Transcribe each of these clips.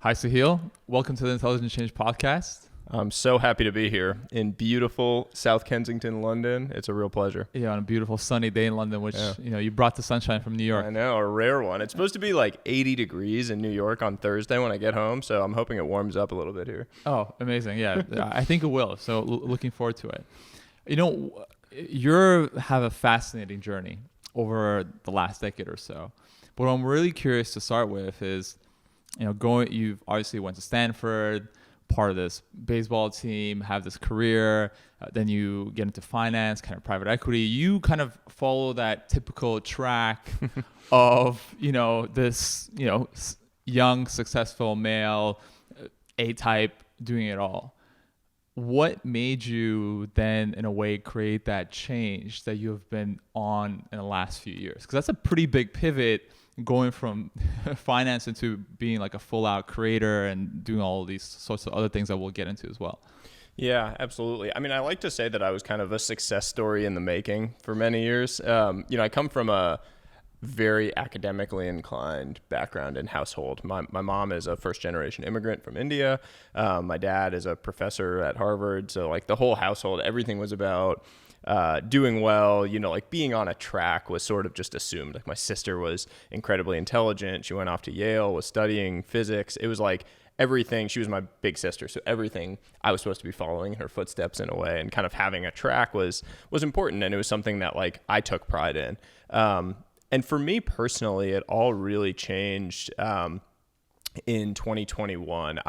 Hi, Sahil. Welcome to the Intelligent Change podcast. I'm so happy to be here in beautiful South Kensington, London. It's a real pleasure. Yeah, on a beautiful sunny day in London, which, you brought the sunshine from New York. I know, a rare one. It's supposed to be like 80 degrees in New York on Thursday when I get home, so I'm hoping it warms up a little bit here. Oh, amazing. Yeah, I think it will. So looking forward to it. You have a fascinating journey over the last decade or so. But what I'm really curious to start with is, you've obviously went to Stanford, part of this baseball team, have this career, then you get into finance, kind of private equity. You kind of follow that typical track of, this, young, successful male, A-type, doing it all. What made you then, in a way, create that change that you have been on in the last few years? Because that's a pretty big pivot, going from finance into being like a full-out creator and doing all of these sorts of other things that we'll get into as well. Yeah, absolutely. I mean, I like to say that I was kind of a success story in the making for many years. I come from a very academically inclined background and household. My mom is a first-generation immigrant from India. My dad is a professor at Harvard. So like the whole household, everything was about doing well, like being on a track was sort of just assumed. Like my sister was incredibly intelligent. She went off to Yale, was studying physics. It was like everything. She was my big sister. So everything I was supposed to be following in her footsteps in a way, and kind of having a track was important. And it was something that like I took pride in. And for me personally, it all really changed in 2021.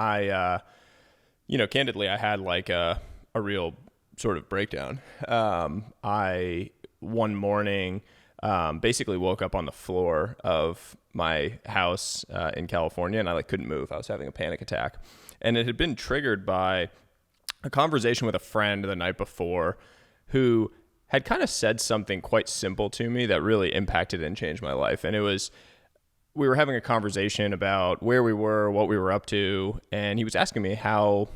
Candidly, I had like a real sort of breakdown. I one morning basically woke up on the floor of my house in California, and I couldn't move. I was having a panic attack, and it had been triggered by a conversation with a friend the night before who had kind of said something quite simple to me that really impacted and changed my life. And we were having a conversation about where we were, what we were up to, and he was asking me how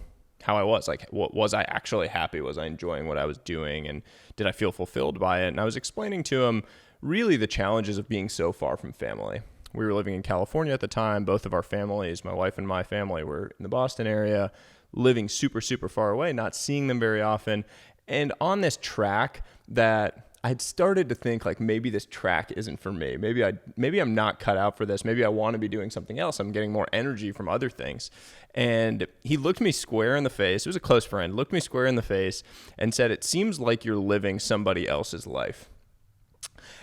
I was. Like, was I actually happy? Was I enjoying what I was doing? And did I feel fulfilled by it? And I was explaining to him really the challenges of being so far from family. We were living in California at the time. Both of our families, my wife and my family, were in the Boston area, living super, super far away, not seeing them very often. And on this track that I had started to think like, maybe this track isn't for me. Maybe I'm not cut out for this. Maybe I want to be doing something else. I'm getting more energy from other things. And he looked me square in the face. It was a close friend, looked me square in the face and said, "It seems like you're living somebody else's life."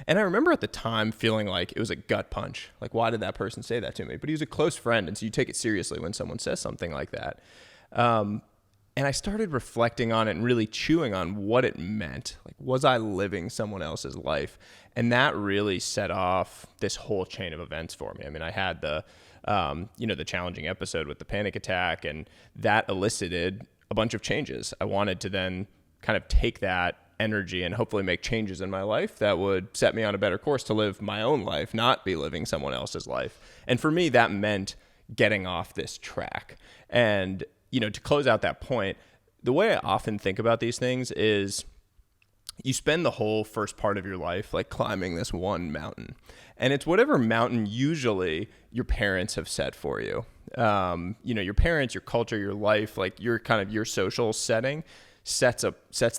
And I remember at the time feeling like it was a gut punch. Like, why did that person say that to me? But he was a close friend. And so you take it seriously when someone says something like that. And I started reflecting on it and really chewing on what it meant. Like, was I living someone else's life? And that really set off this whole chain of events for me. I mean, I had the challenging episode with the panic attack, and that elicited a bunch of changes. I wanted to then kind of take that energy and hopefully make changes in my life that would set me on a better course to live my own life, not be living someone else's life. And for me, that meant getting off this track. And to close out that point, the way I often think about these things is you spend the whole first part of your life like climbing this one mountain. And it's whatever mountain usually your parents have set for you. Your parents, your culture, your life, like your social setting sets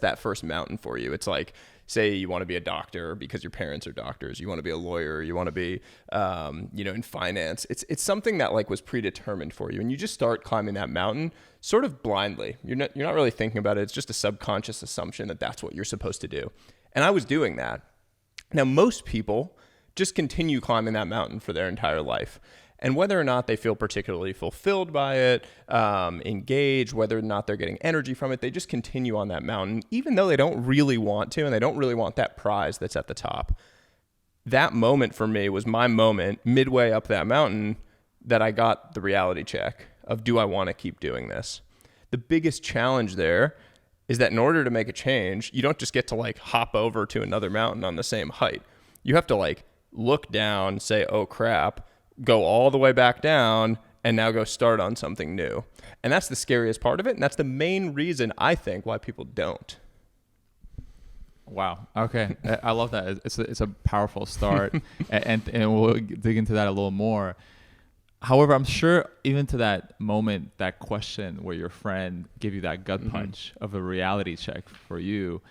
that first mountain for you. It's like, say you want to be a doctor because your parents are doctors. You want to be a lawyer. You want to be, in finance. It's something that like was predetermined for you, and you just start climbing that mountain sort of blindly. You're not really thinking about it. It's just a subconscious assumption that that's what you're supposed to do. And I was doing that. Now, most people just continue climbing that mountain for their entire life. And whether or not they feel particularly fulfilled by it, engaged, whether or not they're getting energy from it, they just continue on that mountain, even though they don't really want to, and they don't really want that prize that's at the top. That moment for me was my moment midway up that mountain that I got the reality check of, do I want to keep doing this? The biggest challenge there is that in order to make a change, you don't just get to like hop over to another mountain on the same height. You have to like look down, say, oh crap, go all the way back down, and now go start on something new. And that's the scariest part of it. And that's the main reason I think why people don't. Wow. Okay. I love that. It's a powerful start. and we'll dig into that a little more. However, I'm sure even to that moment, that question where your friend gave you that gut punch of a reality check for you,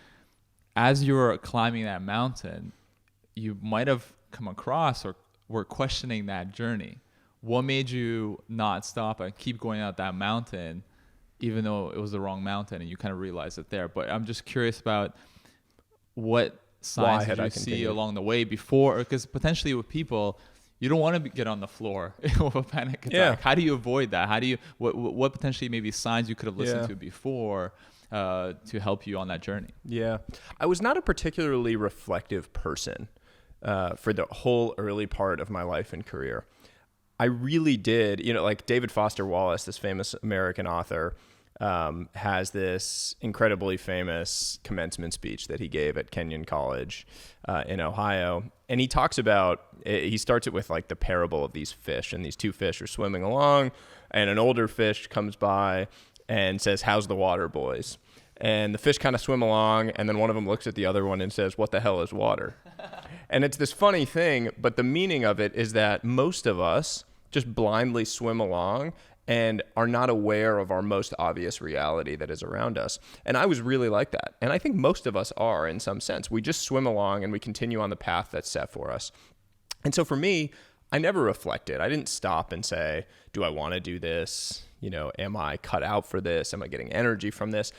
as you were climbing that mountain, you might have come across or were questioning that journey. What made you not stop and keep going out that mountain, even though it was the wrong mountain and you kind of realized it there? But I'm just curious about what signs did you see along the way before, because potentially with people, you don't want to get on the floor with a panic attack. Yeah. How do you avoid that? How do you, what potentially maybe signs you could have listened to before to help you on that journey? Yeah. I was not a particularly reflective person for the whole early part of my life and career. I really did, like David Foster Wallace, this famous American author, has this incredibly famous commencement speech that he gave at Kenyon College in Ohio. And he talks about, he starts it with like the parable of these fish, and these two fish are swimming along, and an older fish comes by and says, "How's the water, boys?" And the fish kind of swim along, and then one of them looks at the other one and says, "What the hell is water?" And it's this funny thing, but the meaning of it is that most of us just blindly swim along and are not aware of our most obvious reality that is around us. And I was really like that. And I think most of us are in some sense. We just swim along and we continue on the path that's set for us. And so for me, I never reflected. I didn't stop and say, do I want to do this? Am I cut out for this? Am I getting energy from this?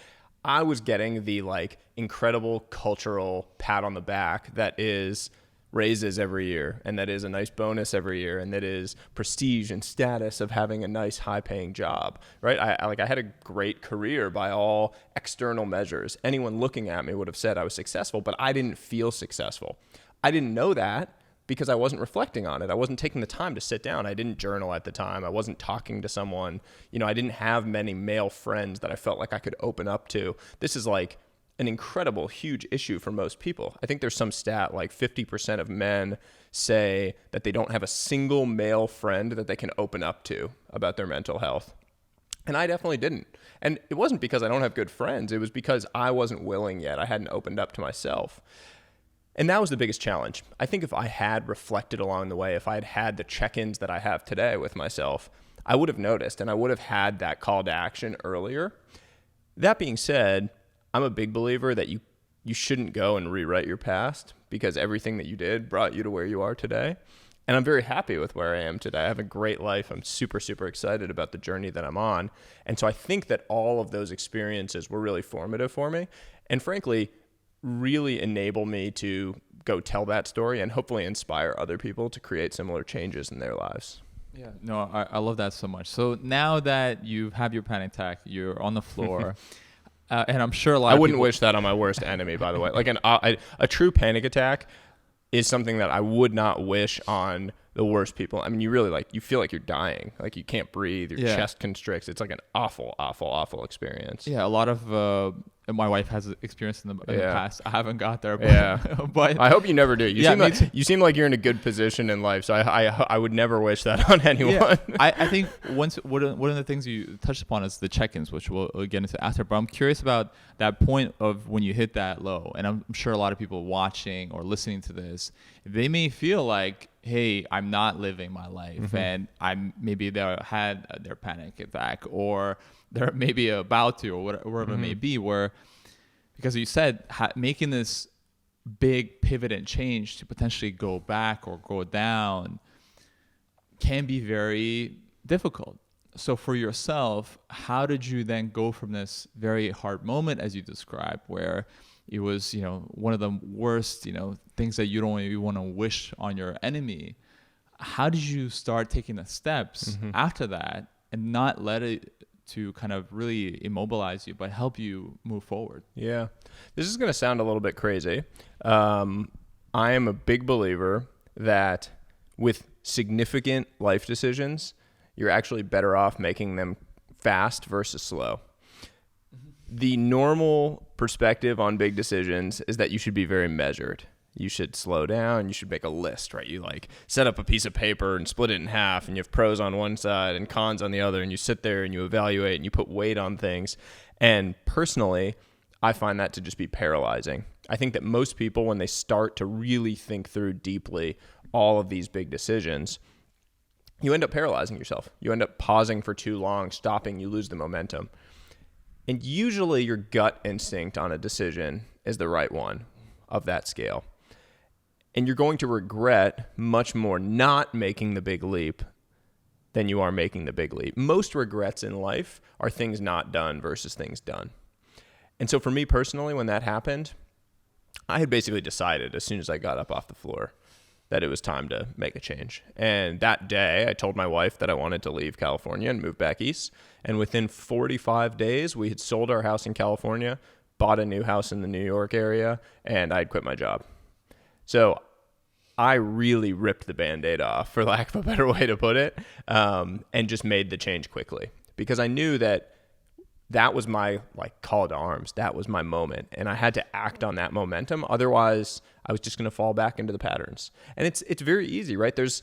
I was getting the like incredible cultural pat on the back that is raises every year, and that is a nice bonus every year, and that is prestige and status of having a nice high-paying job, right? I had a great career by all external measures. Anyone looking at me would have said I was successful, but I didn't feel successful. I didn't know that because I wasn't reflecting on it. I wasn't taking the time to sit down. I didn't journal at the time. I wasn't talking to someone. I didn't have many male friends that I felt like I could open up to. This is like an incredible, huge issue for most people. I think there's some stat like 50% of men say that they don't have a single male friend that they can open up to about their mental health. And I definitely didn't. And it wasn't because I don't have good friends. It was because I wasn't willing yet. I hadn't opened up to myself. And that was the biggest challenge. I think if I had reflected along the way, if I had had the check-ins that I have today with myself, I would have noticed and I would have had that call to action earlier. That being said, I'm a big believer that you shouldn't go and rewrite your past, because everything that you did brought you to where you are today. And I'm very happy with where I am today. I have a great life. I'm super, super excited about the journey that I'm on. And so I think that all of those experiences were really formative for me, and frankly, really enable me to go tell that story and hopefully inspire other people to create similar changes in their lives. Yeah, no, I love that so much. So now that you have your panic attack, you're on the floor, and I'm sure a lot of people... I wouldn't wish that on my worst enemy, by the way. Like a true panic attack is something that I would not wish on the worst people. I mean, you feel like you're dying. Like you can't breathe. Your chest constricts. It's like an awful, awful, awful experience. Yeah, a lot of my wife has experienced in the past. I haven't got there, but, but I hope you never do. You seem like you're in a good position in life, so I would never wish that on anyone. Yeah. I think one of the things you touched upon is the check-ins, which we'll get into after. But I'm curious about that point of when you hit that low, and I'm sure a lot of people watching or listening to this, they may feel like, hey, I'm not living my life, and maybe they had their panic attack, or they're maybe about to, or whatever it may be, where, because you said making this big pivot and change to potentially go back or go down can be very difficult. So for yourself, how did you then go from this very hard moment, as you described, where it was, one of the worst, things that you don't even want to wish on your enemy? How did you start taking the steps after that and not let it to kind of really immobilize you, but help you move forward? Yeah. This is going to sound a little bit crazy. I am a big believer that with significant life decisions, you're actually better off making them fast versus slow. The normal perspective on big decisions is that you should be very measured. You should slow down. You should make a list, right? You like set up a piece of paper and split it in half, and you have pros on one side and cons on the other, and you sit there and you evaluate and you put weight on things. And personally, I find that to just be paralyzing. I think that most people, when they start to really think through deeply all of these big decisions, you end up paralyzing yourself. You end up pausing for too long, stopping, you lose the momentum. And usually your gut instinct on a decision is the right one of that scale. And you're going to regret much more not making the big leap than you are making the big leap. Most regrets in life are things not done versus things done. And so for me personally, when that happened, I had basically decided as soon as I got up off the floor that it was time to make a change. And that day, I told my wife that I wanted to leave California and move back east. And within 45 days, we had sold our house in California, bought a new house in the New York area, and I'd quit my job. So I really ripped the Band-Aid off, for lack of a better way to put it, and just made the change quickly. Because I knew that was my call to arms. That was my moment. And I had to act on that momentum. Otherwise, I was just going to fall back into the patterns. And it's very easy, right? There's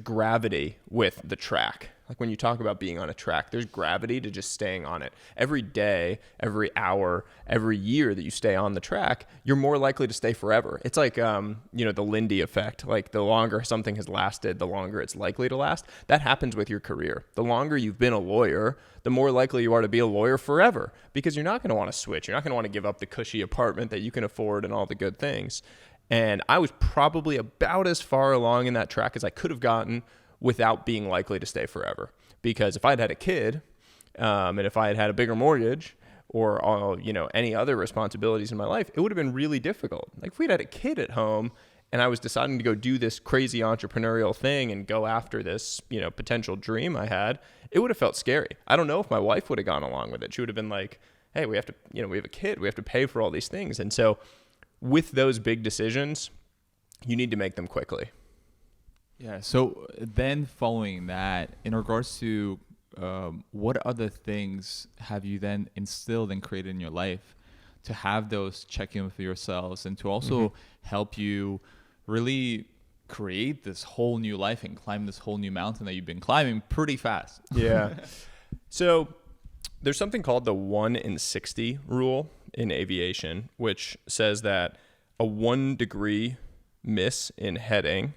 gravity with the track. Like when you talk about being on a track, there's gravity to just staying on it. Every day, every hour, every year that you stay on the track, you're more likely to stay forever. It's like, the Lindy effect. Like the longer something has lasted, the longer it's likely to last. That happens with your career. The longer you've been a lawyer, the more likely you are to be a lawyer forever, because you're not going to want to switch. You're not going to want to give up the cushy apartment that you can afford and all the good things. And I was probably about as far along in that track as I could have gotten without being likely to stay forever. Because if I'd had a kid, and if I had had a bigger mortgage or, any other responsibilities in my life, it would have been really difficult. Like if we'd had a kid at home and I was deciding to go do this crazy entrepreneurial thing and go after this, potential dream I had, it would have felt scary. I don't know if my wife would have gone along with it. She would have been like, hey, we have to, we have a kid, we have to pay for all these things. And so with those big decisions, you need to make them quickly. Yeah. So then following that, in regards to what other things have you then instilled and created in your life to have those check-in with yourselves and to also help you really create this whole new life and climb this whole new mountain that you've been climbing pretty fast? Yeah. So there's something called the 1 in 60 rule in aviation, which says that a 1 degree miss in heading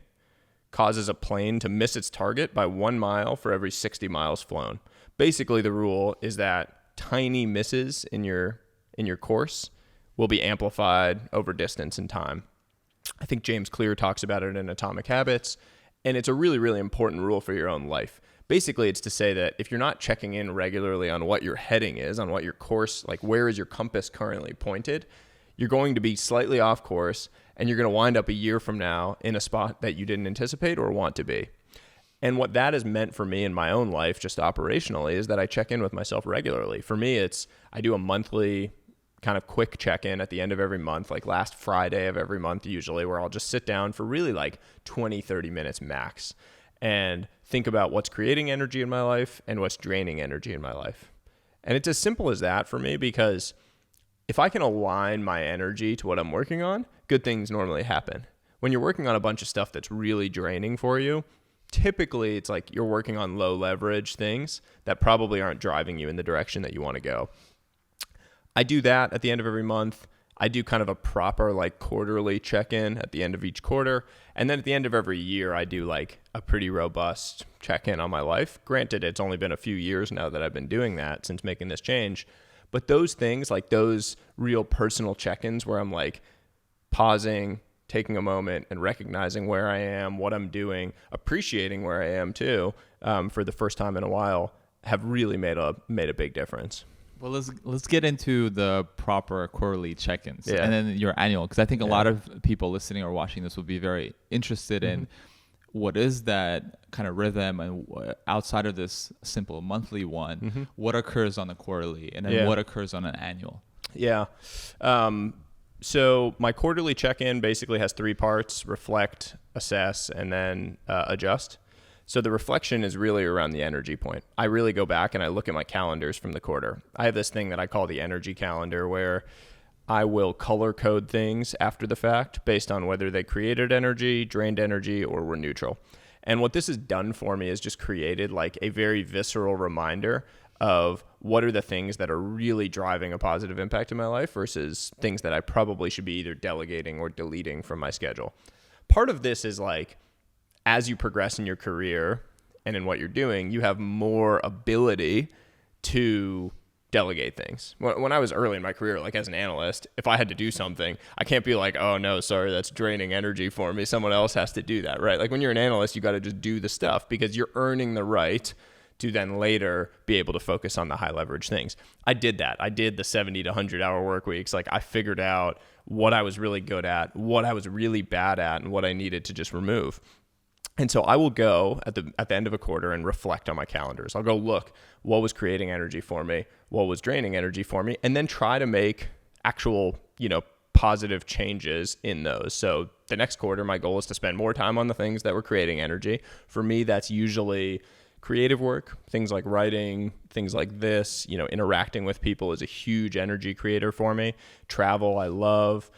causes a plane to miss its target by 1 mile for every 60 miles flown. Basically, the rule is that tiny misses in your course will be amplified over distance and time. I think James Clear talks about it in Atomic Habits, and it's a really, really important rule for your own life. Basically, it's to say that if you're not checking in regularly on what your heading is, on what your course, like where is your compass currently pointed, you're going to be slightly off course, and you're going to wind up a year from now in a spot that you didn't anticipate or want to be. And what that has meant for me in my own life, just operationally, is that I check in with myself regularly. For me, I do a monthly kind of quick check-in at the end of every month, like last Friday of every month usually, where I'll just sit down for really like 20, 30 minutes max and think about what's creating energy in my life and what's draining energy in my life. And it's as simple as that for me, because if I can align my energy to what I'm working on, good things normally happen. When you're working on a bunch of stuff that's really draining for you, typically it's like you're working on low leverage things that probably aren't driving you in the direction that you want to go. I do that at the end of every month. I do kind of a proper quarterly check-in at the end of each quarter. And then at the end of every year, I do a pretty robust check-in on my life. Granted, it's only been a few years now that I've been doing that since making this change. But those things, those real personal check-ins where I'm pausing, taking a moment and recognizing where I am, what I'm doing, appreciating where I am too, for the first time in a while, have really made a big difference. Well, let's get into the proper quarterly check-ins and then your annual, because I think a lot of people listening or watching this will be very interested in what is that kind of rhythm, and outside of this simple monthly one, what occurs on the quarterly, and then what occurs on an annual. Yeah. So my quarterly check-in basically has 3 parts: reflect, assess, and then adjust. So the reflection is really around the energy point. I really go back and I look at my calendars from the quarter. I have this thing that I call the energy calendar, where I will color code things after the fact based on whether they created energy, drained energy, or were neutral. And what this has done for me is just created a very visceral reminder of what are the things that are really driving a positive impact in my life versus things that I probably should be either delegating or deleting from my schedule. Part of this is as you progress in your career and in what you're doing, you have more ability to delegate things. When I was early in my career, like as an analyst, if I had to do something, I can't be like, oh no, sorry, that's draining energy for me. Someone else has to do that, right? Like when you're an analyst, you got to just do the stuff because you're earning the right to then later be able to focus on the high leverage things. I did that. I did the 70 to 100 hour work weeks. Like I figured out what I was really good at, what I was really bad at, and what I needed to just remove. And so I will go at the end of a quarter and reflect on my calendars. I'll go look what was creating energy for me, what was draining energy for me, and then try to make actual, positive changes in those. So the next quarter, my goal is to spend more time on the things that were creating energy. For me, that's usually creative work, things like writing, things like this, interacting with people is a huge energy creator for me. Travel, I love.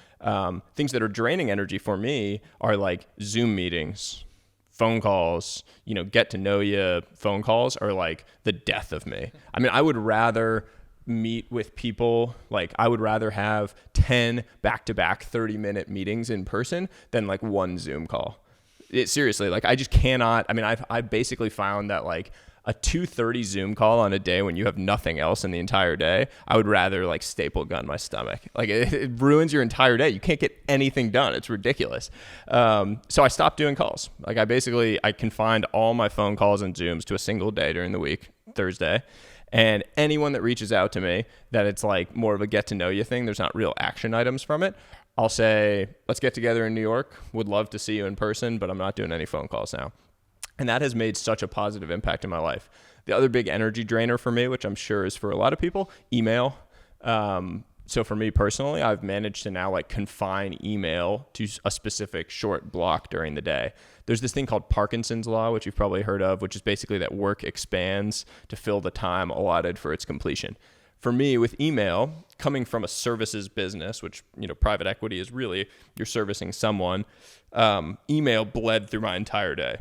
Things that are draining energy for me are like Zoom meetings, phone calls, get to know you phone calls are like the death of me. I mean, I would rather meet with people, like I would rather have 10 back-to-back 30-minute meetings in person than like one Zoom call. Seriously, like I just cannot. I mean, I've basically found that like a 2:30 Zoom call on a day when you have nothing else in the entire day, I would rather like staple gun my stomach. Like it ruins your entire day. You can't get anything done. It's ridiculous. So I stopped doing calls. Like I confined all my phone calls and Zooms to a single day during the week, Thursday. And anyone that reaches out to me that it's like more of a get to know you thing, there's not real action items from it, I'll say, let's get together in New York. Would love to see you in person, but I'm not doing any phone calls now. And that has made such a positive impact in my life. The other big energy drainer for me, which I'm sure is for a lot of people, email. So for me personally, I've managed to now like confine email to a specific short block during the day. There's this thing called Parkinson's law, which you've probably heard of, which is basically that work expands to fill the time allotted for its completion. For me, with email, coming from a services business, which, private equity is really, you're servicing someone, email bled through my entire day.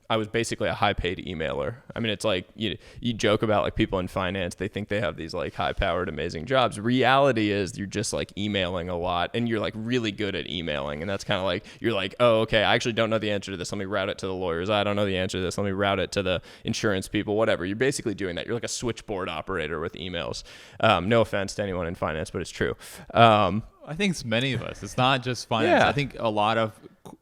I was basically a high-paid emailer. I mean, it's like you joke about like people in finance, they think they have these like high-powered, amazing jobs. Reality is you're just like emailing a lot, and you're like really good at emailing, and that's kind of like you're like, oh, okay, I actually don't know the answer to this. Let me route it to the lawyers. I don't know the answer to this. Let me route it to the insurance people. Whatever. You're basically doing that. You're like a switchboard operator with emails. No offense to anyone in finance, but it's true. I think it's many of us. It's not just finance. Yeah. I think a lot of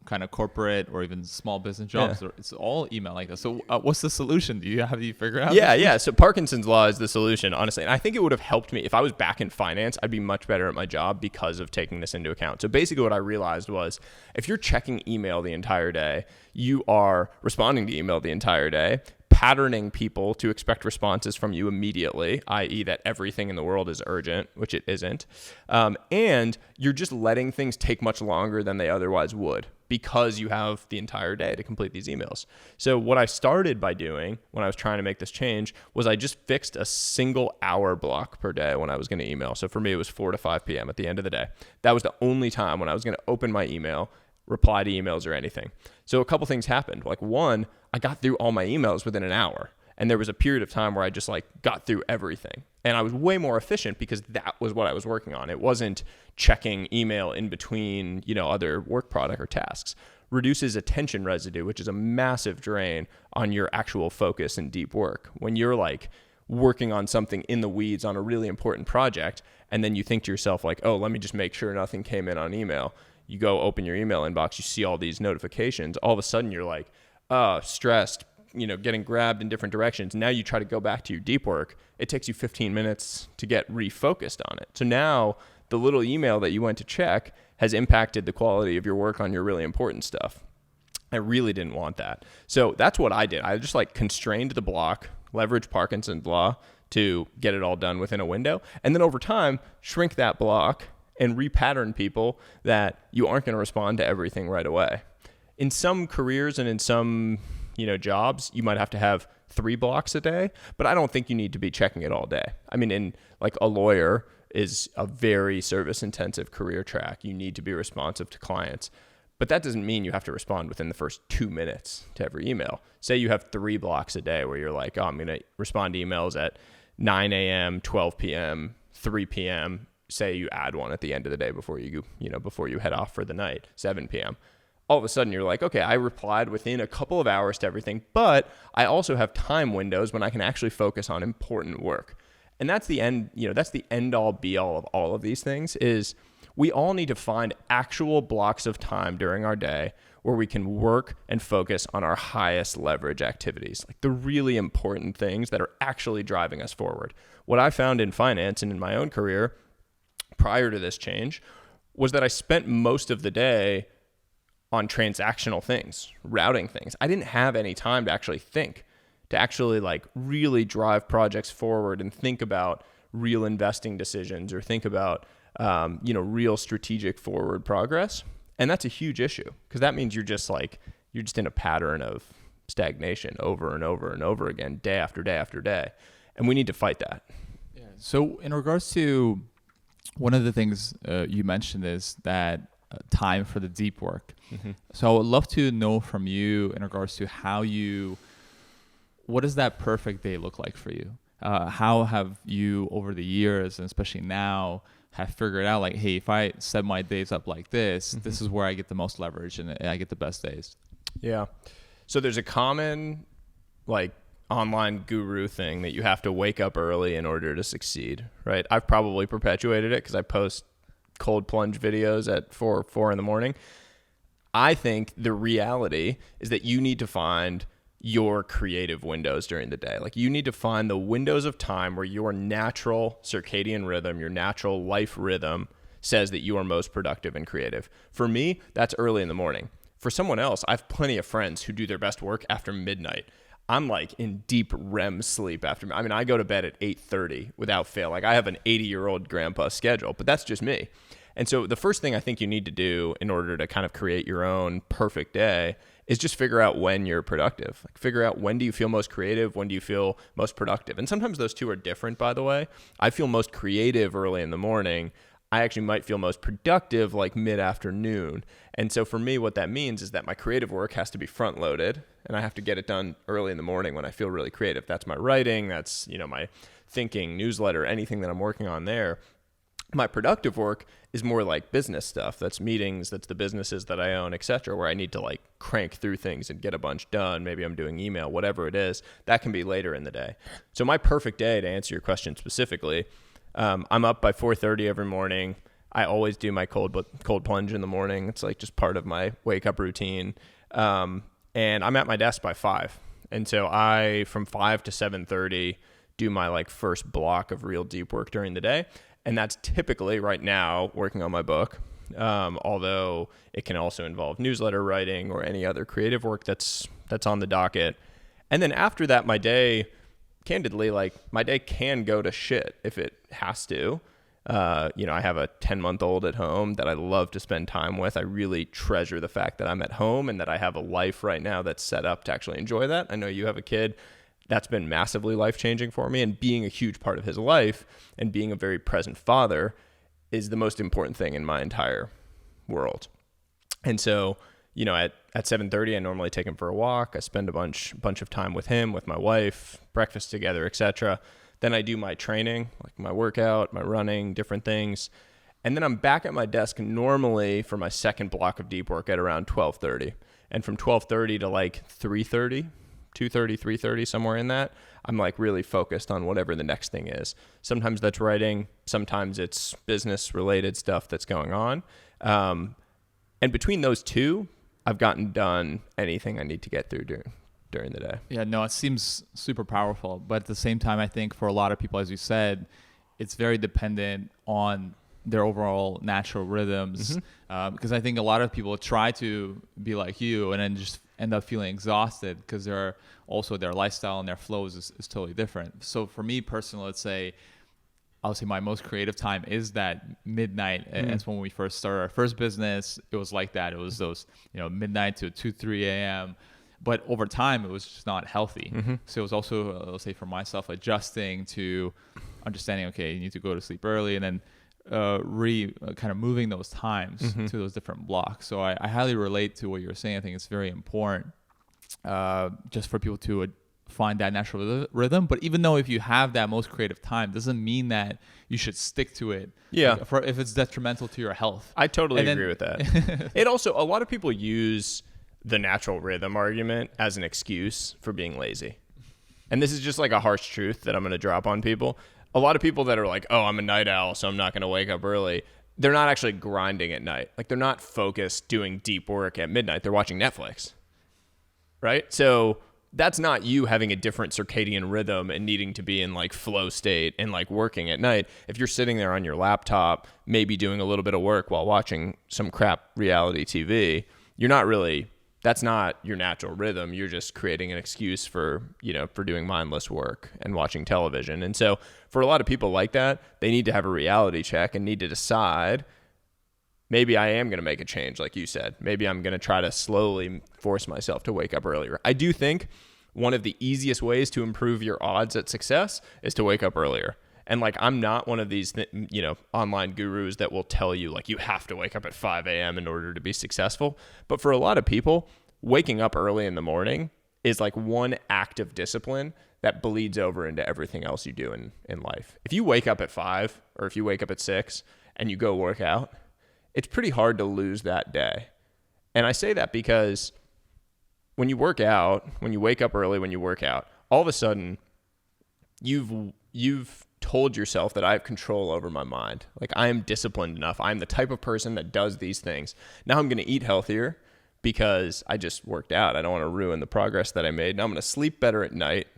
kind of corporate or even small business jobs, it's all email like that. So what's the solution? Have you figured out? Yeah. So Parkinson's law is the solution, honestly. And I think it would have helped me if I was back in finance. I'd be much better at my job because of taking this into account. So basically what I realized was if you're checking email the entire day, you are responding to email the entire day, patterning people to expect responses from you immediately, i.e. that everything in the world is urgent, which it isn't. And you're just letting things take much longer than they otherwise would because you have the entire day to complete these emails. So what I started by doing when I was trying to make this change was I just fixed a single hour block per day when I was going to email. So for me, it was 4 to 5 p.m. at the end of the day. That was the only time when I was going to open my email, reply to emails or anything. So a couple things happened. Like one, I got through all my emails within an hour. And there was a period of time where I just like got through everything. And I was way more efficient because that was what I was working on. It wasn't checking email in between, other work product or tasks. Reduces attention residue, which is a massive drain on your actual focus and deep work. When you're like working on something in the weeds on a really important project, and then you think to yourself like, oh, let me just make sure nothing came in on email. You go open your email inbox, you see all these notifications. All of a sudden you're like, stressed, getting grabbed in different directions. Now you try to go back to your deep work. It takes you 15 minutes to get refocused on it. So now the little email that you went to check has impacted the quality of your work on your really important stuff. I really didn't want that. So that's what I did. I just like constrained the block, leveraged Parkinson's law to get it all done within a window. And then over time, shrink that block and repattern people that you aren't going to respond to everything right away. In some careers and in some jobs, you might have to have 3 blocks a day, but I don't think you need to be checking it all day. I mean, in like a lawyer is a very service intensive career track. You need to be responsive to clients, but that doesn't mean you have to respond within the first 2 minutes to every email. Say you have 3 blocks a day where you're like, oh, I'm going to respond to emails at 9 a.m., 12 p.m., 3 p.m. Say you add one at the end of the day before you head off for the night, 7 p.m. all of a sudden you're like, okay, I replied within a couple of hours to everything, but I also have time windows when I can actually focus on important work. And that's the end, that's the end all be all of all of these things. Is we all need to find actual blocks of time during our day where we can work and focus on our highest leverage activities, like the really important things that are actually driving us forward. What I found in finance and in my own career prior to this change was that I spent most of the day on transactional things, routing things. I didn't have any time to actually think, to actually like really drive projects forward and think about real investing decisions or think about, real strategic forward progress. And that's a huge issue because that means you're just in a pattern of stagnation over and over and over again, day after day after day. And we need to fight that. Yeah. So in regards to one of the things you mentioned is that time for the deep work. Mm-hmm. So I would love to know from you in regards to what does that perfect day look like for you? How have you over the years, and especially now, have figured out like, hey, if I set my days up like this, mm-hmm. this is where I get the most leverage and I get the best days. Yeah. So there's a common like online guru thing that you have to wake up early in order to succeed, right? I've probably perpetuated it because I post cold plunge videos at 4 in the morning. I think the reality is that you need to find your creative windows during the day. Like you need to find the windows of time where your natural circadian rhythm, your natural life rhythm says that you are most productive and creative. For me, that's early in the morning. For someone else, I have plenty of friends who do their best work after midnight. I'm like in deep REM sleep after. I mean, I go to bed at 8:30 without fail. Like I have an 80-year-old grandpa schedule, but that's just me. And so the first thing I think you need to do in order to kind of create your own perfect day is just figure out when you're productive. Like figure out when do you feel most creative, when do you feel most productive. And sometimes those two are different, by the way. I feel most creative early in the morning. I actually might feel most productive like mid-afternoon. And so for me, what that means is that my creative work has to be front-loaded and I have to get it done early in the morning when I feel really creative. That's my writing, that's, my thinking, newsletter, anything that I'm working on there. My productive work is more like business stuff. That's meetings, that's the businesses that I own, et cetera, where I need to like crank through things and get a bunch done. Maybe I'm doing email, whatever it is. That can be later in the day. So my perfect day, to answer your question specifically, I'm up by 4:30 every morning. I always do my cold plunge in the morning. It's like just part of my wake up routine. And I'm at my desk by 5. And so I, from 5 to 7:30, do my like first block of real deep work during the day. And that's typically right now working on my book, although it can also involve newsletter writing or any other creative work that's on the docket. And then after that, my day, candidly, like my day can go to shit if it has to. I have a 10-month-old at home that I love to spend time with. I really treasure the fact that I'm at home and that I have a life right now that's set up to actually enjoy that. I know you have a kid. That's been massively life-changing for me, and being a huge part of his life and being a very present father is the most important thing in my entire world. And so, at 7:30, I normally take him for a walk. I spend a bunch of time with him, with my wife, breakfast together, etc. Then I do my training, like my workout, my running, different things. And then I'm back at my desk normally for my second block of deep work at around 12:30. And from 12:30 to like 3:30, 2:30, 3:30, somewhere in that, I'm like really focused on whatever the next thing is. Sometimes that's writing. Sometimes it's business related stuff that's going on. And between those two, I've gotten done anything I need to get through during the day. Yeah, no, it seems super powerful. But at the same time, I think for a lot of people, as you said, it's very dependent on their overall natural rhythms. Mm-hmm. Because I think a lot of people try to be like you and then just end up feeling exhausted because their lifestyle and their flows is totally different. So for me personally, I would say my most creative time is that midnight. And it's when we first started our first business. It was like that. It was those, midnight to 2, 3 a.m. But over time, it was just not healthy. Mm-hmm. So it was also, let's say for myself, adjusting to understanding, okay, you need to go to sleep early and then kind of moving those times mm-hmm. to those different blocks. So I highly relate to what you're saying. I think it's very important just for people to find that natural rhythm. But even though if you have that most creative time, doesn't mean that you should stick to it. Yeah. If it's detrimental to your health. I totally agree with that. It also, a lot of people use the natural rhythm argument as an excuse for being lazy. And this is just like a harsh truth that I'm going to drop on people. A lot of people that are like, oh, I'm a night owl, so I'm not going to wake up early. They're not actually grinding at night. Like, they're not focused doing deep work at midnight. They're watching Netflix, right? So that's not you having a different circadian rhythm and needing to be in like flow state and like working at night. If you're sitting there on your laptop, maybe doing a little bit of work while watching some crap reality TV, you're not really... That's not your natural rhythm. You're just creating an excuse for doing mindless work and watching television. And so for a lot of people like that, they need to have a reality check and need to decide, maybe I am going to make a change, like you said. Maybe I'm going to try to slowly force myself to wake up earlier. I do think one of the easiest ways to improve your odds at success is to wake up earlier. And like, I'm not one of these, online gurus that will tell you like you have to wake up at 5 a.m. in order to be successful. But for a lot of people, waking up early in the morning is like one act of discipline that bleeds over into everything else you do in life. If you wake up at 5 or if you wake up at 6 and you go work out, it's pretty hard to lose that day. And I say that because when you work out, when you wake up early, when you work out, all of a sudden you've told yourself that I have control over my mind. Like, I am disciplined enough. I'm the type of person that does these things. Now I'm going to eat healthier because I just worked out. I don't want to ruin the progress that I made. Now I'm going to sleep better at night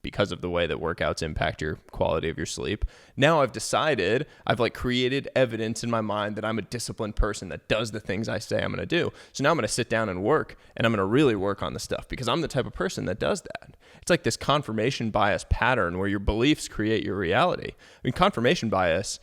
because of the way that workouts impact your quality of your sleep. Now I've decided, I've like created evidence in my mind that I'm a disciplined person that does the things I say I'm going to do. So now I'm going to sit down and work, and I'm going to really work on the stuff because I'm the type of person that does that. It's like this confirmation bias pattern where your beliefs create your reality. I mean, confirmation bias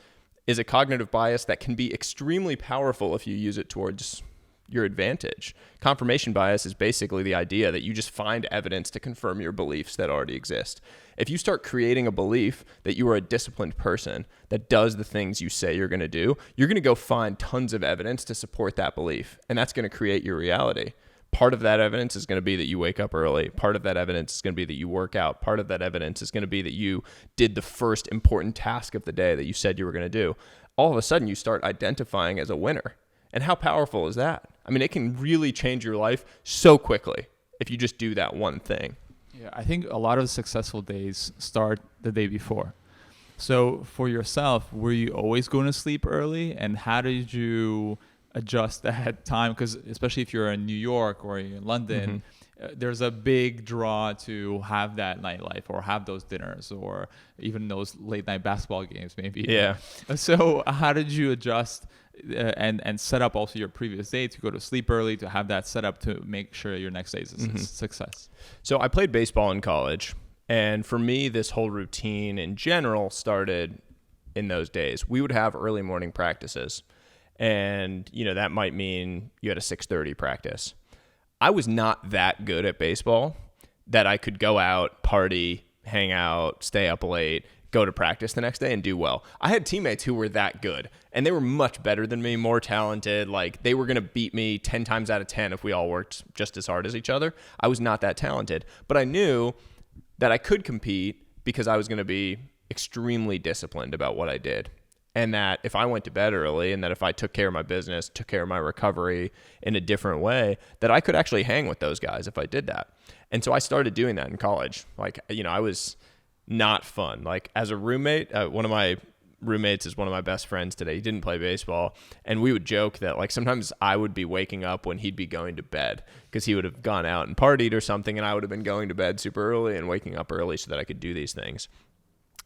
is a cognitive bias that can be extremely powerful if you use it towards your advantage. Confirmation bias is basically the idea that you just find evidence to confirm your beliefs that already exist. If you start creating a belief that you are a disciplined person that does the things you say you're going to do, you're going to go find tons of evidence to support that belief, and that's going to create your reality. Part of that evidence is going to be that you wake up early. Part of that evidence is going to be that you work out. Part of that evidence is going to be that you did the first important task of the day that you said you were going to do. All of a sudden, you start identifying as a winner. And how powerful is that? I mean, it can really change your life so quickly if you just do that one thing. Yeah, I think a lot of successful days start the day before. So for yourself, were you always going to sleep early? And how did you adjust that time? Because especially if you're in New York or in London, there's a big draw to have that nightlife or have those dinners or even those late night basketball games maybe. Yeah. So how did you adjust and set up also your previous day to go to sleep early, to have that set up to make sure your next day is a success? So I played baseball in college. And for me, this whole routine in general started in those days. We would have early morning practices. And, that might mean you had a 6:30 practice. I was not that good at baseball that I could go out, party, hang out, stay up late, go to practice the next day and do well. I had teammates who were that good, and they were much better than me, more talented. Like, they were going to beat me 10 times out of 10 if we all worked just as hard as each other. I was not that talented, but I knew that I could compete because I was going to be extremely disciplined about what I did. And that if I went to bed early and that if I took care of my business, took care of my recovery in a different way, that I could actually hang with those guys if I did that. And so I started doing that in college. Like, I was not fun. Like, as a roommate, one of my roommates is one of my best friends today. He didn't play baseball. And we would joke that like sometimes I would be waking up when he'd be going to bed because he would have gone out and partied or something. And I would have been going to bed super early and waking up early so that I could do these things.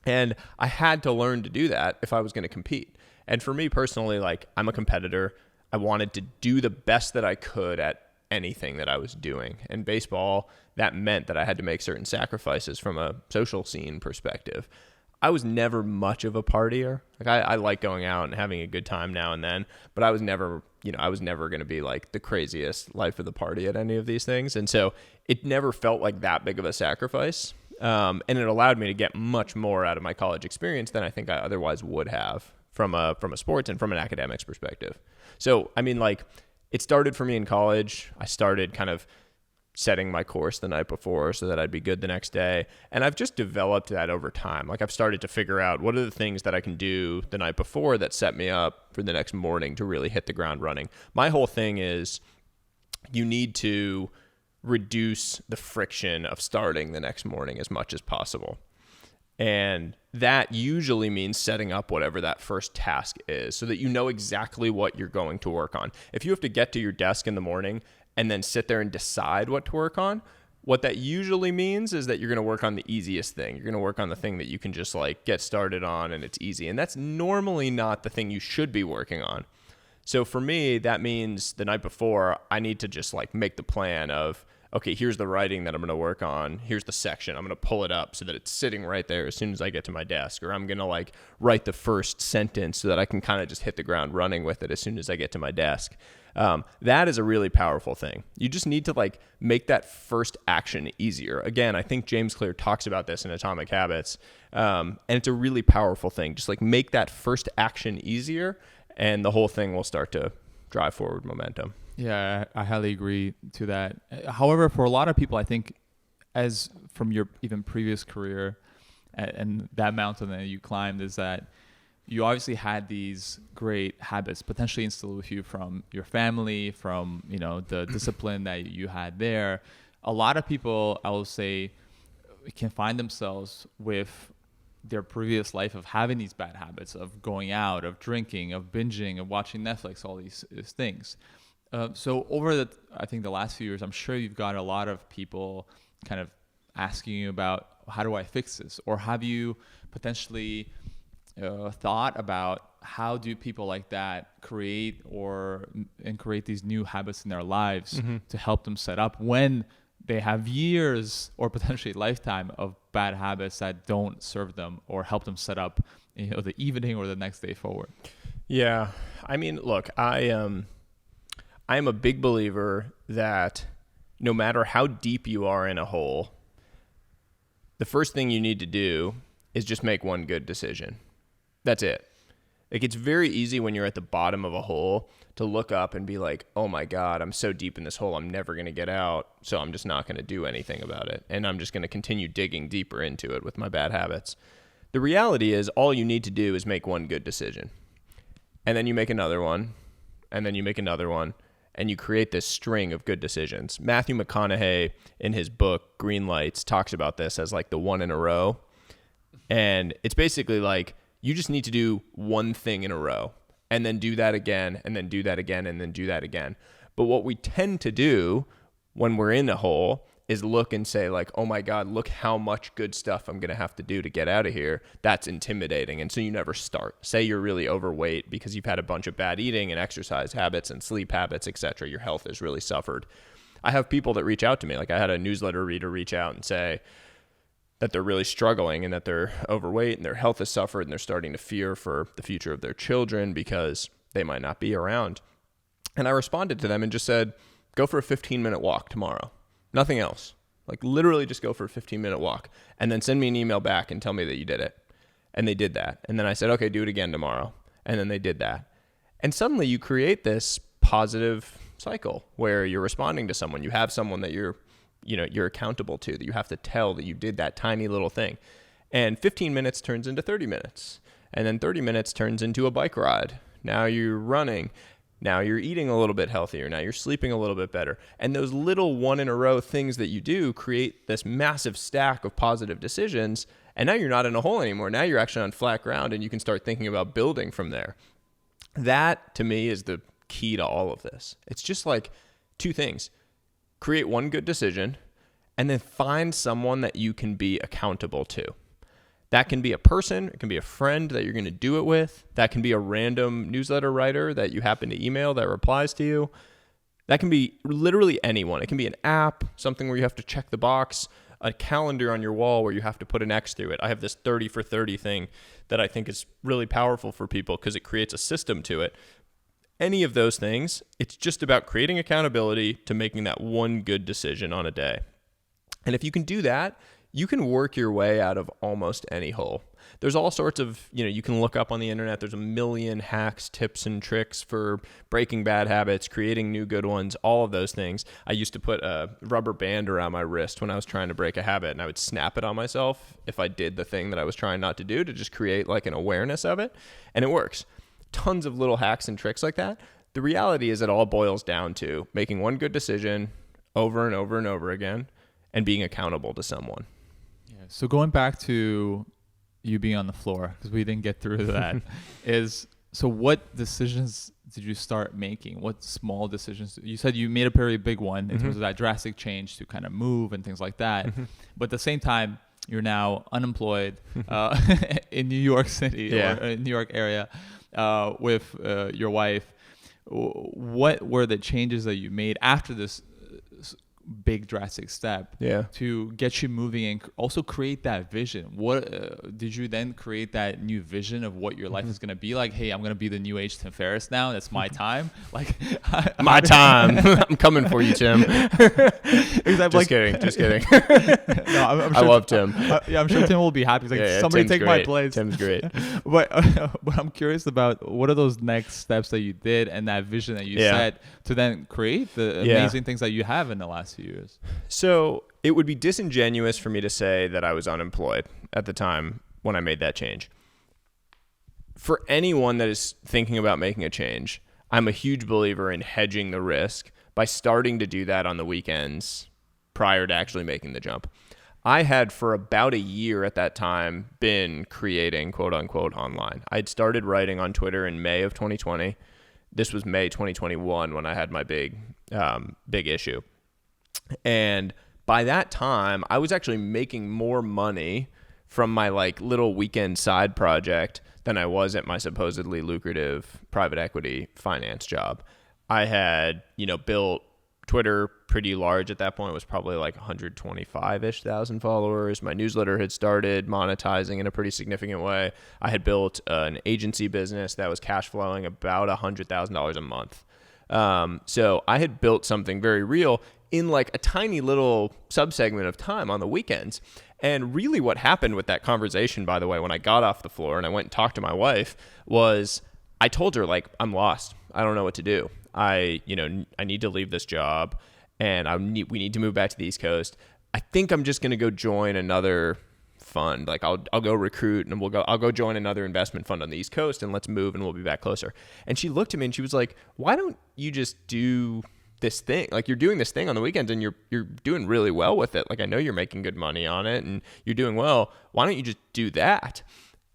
And I had to learn to do that if I was going to compete. And for me personally, like, I'm a competitor. I wanted to do the best that I could at anything that I was doing. And baseball, that meant that I had to make certain sacrifices from a social scene perspective. I was never much of a partier. Like, I like going out and having a good time now and then, but I was never going to be like the craziest life of the party at any of these things. And so it never felt like that big of a sacrifice. And it allowed me to get much more out of my college experience than I think I otherwise would have from a sports and from an academics perspective. So, I mean, like, it started for me in college. I started kind of setting my course the night before so that I'd be good the next day. And I've just developed that over time. Like I've started to figure out what are the things that I can do the night before that set me up for the next morning to really hit the ground running. My whole thing is you need to reduce the friction of starting the next morning as much as possible. And that usually means setting up whatever that first task is so that you know exactly what you're going to work on. If you have to get to your desk in the morning and then sit there and decide what to work on, what that usually means is that you're going to work on the easiest thing. You're going to work on the thing that you can just like get started on and it's easy. And that's normally not the thing you should be working on. So for me, that means the night before, I need to just like make the plan of, okay, here's the writing that I'm going to work on. Here's the section. I'm going to pull it up so that it's sitting right there as soon as I get to my desk. Or I'm going to like write the first sentence so that I can kind of just hit the ground running with it as soon as I get to my desk. That is a really powerful thing. You just need to like make that first action easier. Again, I think James Clear talks about this in Atomic Habits. And it's a really powerful thing. Just like make that first action easier and the whole thing will start to drive forward momentum. Yeah, I highly agree to that. However, for a lot of people, I think as from your even previous career and that mountain that you climbed is that you obviously had these great habits potentially instilled with you from your family, from, you know, the discipline that you had there. A lot of people, I will say, can find themselves with their previous life of having these bad habits of going out, of drinking, of binging, of watching Netflix, all these things. So over I think the last few years, I'm sure you've got a lot of people kind of asking you about how do I fix this? Or have you potentially thought about how do people like that create these new habits in their lives to help them set up when they have years or potentially lifetime of bad habits that don't serve them or help them set up, you know, the evening or the next day forward? Yeah. I mean, look, I am a big believer that no matter how deep you are in a hole, the first thing you need to do is just make one good decision. That's it. Like, it's very easy when you're at the bottom of a hole to look up and be like, oh my God, I'm so deep in this hole, I'm never going to get out, so I'm just not going to do anything about it. And I'm just going to continue digging deeper into it with my bad habits. The reality is all you need to do is make one good decision. And then you make another one, and then you make another one, and you create this string of good decisions. Matthew McConaughey, in his book, Green Lights, talks about this as like the one in a row. And it's basically like, you just need to do one thing in a row and then do that again and then do that again and then do that again. But what we tend to do when we're in a hole is look and say like, oh my God, look how much good stuff I'm going to have to do to get out of here. That's intimidating. And so you never start. Say you're really overweight because you've had a bunch of bad eating and exercise habits and sleep habits, etc. Your health has really suffered. I have people that reach out to me. Like I had a newsletter reader reach out and say that they're really struggling and that they're overweight and their health has suffered and they're starting to fear for the future of their children because they might not be around. And I responded to them and just said, go for a 15-minute walk tomorrow. Nothing else. Like literally just go for a 15-minute walk and then send me an email back and tell me that you did it. And they did that. And then I said, okay, do it again tomorrow. And then they did that. And suddenly you create this positive cycle where you're responding to someone. You have someone that you're accountable to, that you have to tell that you did that tiny little thing. And 15 minutes turns into 30 minutes. And then 30 minutes turns into a bike ride. Now you're running. Now you're eating a little bit healthier. Now you're sleeping a little bit better. And those little one in a row things that you do create this massive stack of positive decisions. And now you're not in a hole anymore. Now you're actually on flat ground and you can start thinking about building from there. That to me is the key to all of this. It's just like two things. Create one good decision, and then find someone that you can be accountable to. That can be a person, it can be a friend that you're going to do it with. That can be a random newsletter writer that you happen to email that replies to you. That can be literally anyone. It can be an app, something where you have to check the box, a calendar on your wall where you have to put an X through it. I have this 30 for 30 thing that I think is really powerful for people because it creates a system to it. Any of those things, it's just about creating accountability to making that one good decision on a day. And if you can do that, you can work your way out of almost any hole. There's all sorts of, you can look up on the internet. There's a million hacks, tips, and tricks for breaking bad habits, creating new good ones, all of those things. I used to put a rubber band around my wrist when I was trying to break a habit, and I would snap it on myself if I did the thing that I was trying not to do, to just create like an awareness of it. And it works. Tons of little hacks and tricks like that. The reality is it all boils down to making one good decision over and over and over again and being accountable to someone. Yeah. So going back to you being on the floor, because we didn't get through that, so what decisions did you start making? What small decisions? You said you made a very big one in terms of that drastic change to kind of move and things like that. But at the same time, you're now unemployed in New York City or New York area with your wife. What were the changes that you made after this big drastic step to get you moving and also create that vision? What did you then create that new vision of what your life is going to be like? Hey, I'm going to be the new age Tim Ferriss now. That's my time. Like my time. I'm coming for you, Tim. Exactly. Just kidding. No, I'm sure I love Tim. I'm sure Tim will be happy. He's like, somebody Tim's take great. my place. Tim's great. But I'm curious about what are those next steps that you did and that vision that you set to then create the amazing things that you have in the last few years. So it would be disingenuous for me to say that I was unemployed at the time when I made that change. For anyone that is thinking about making a change, I'm a huge believer in hedging the risk by starting to do that on the weekends prior to actually making the jump. I had for about a year at that time been creating quote unquote online. I'd started writing on Twitter in May of 2020. This was May 2021 when I had my big issue. And by that time, I was actually making more money from my like little weekend side project than I was at my supposedly lucrative private equity finance job. I had, built Twitter pretty large at that point. It was probably like 125-ish thousand followers. My newsletter had started monetizing in a pretty significant way. I had built an agency business that was cash flowing about $100,000 a month. So I had built something very real in like a tiny little subsegment of time on the weekends. And really what happened with that conversation, by the way, when I got off the floor and I went and talked to my wife, was I told her, like, I'm lost. I don't know what to do. I need to leave this job and we need to move back to the East Coast. I think I'm just going to go join another fund. Like I'll go recruit and I'll go join another investment fund on the East Coast and let's move and we'll be back closer. And she looked at me and she was like, why don't you just do this thing? Like you're doing this thing on the weekends and you're doing really well with it. Like I know you're making good money on it and you're doing well. Why don't you just do that?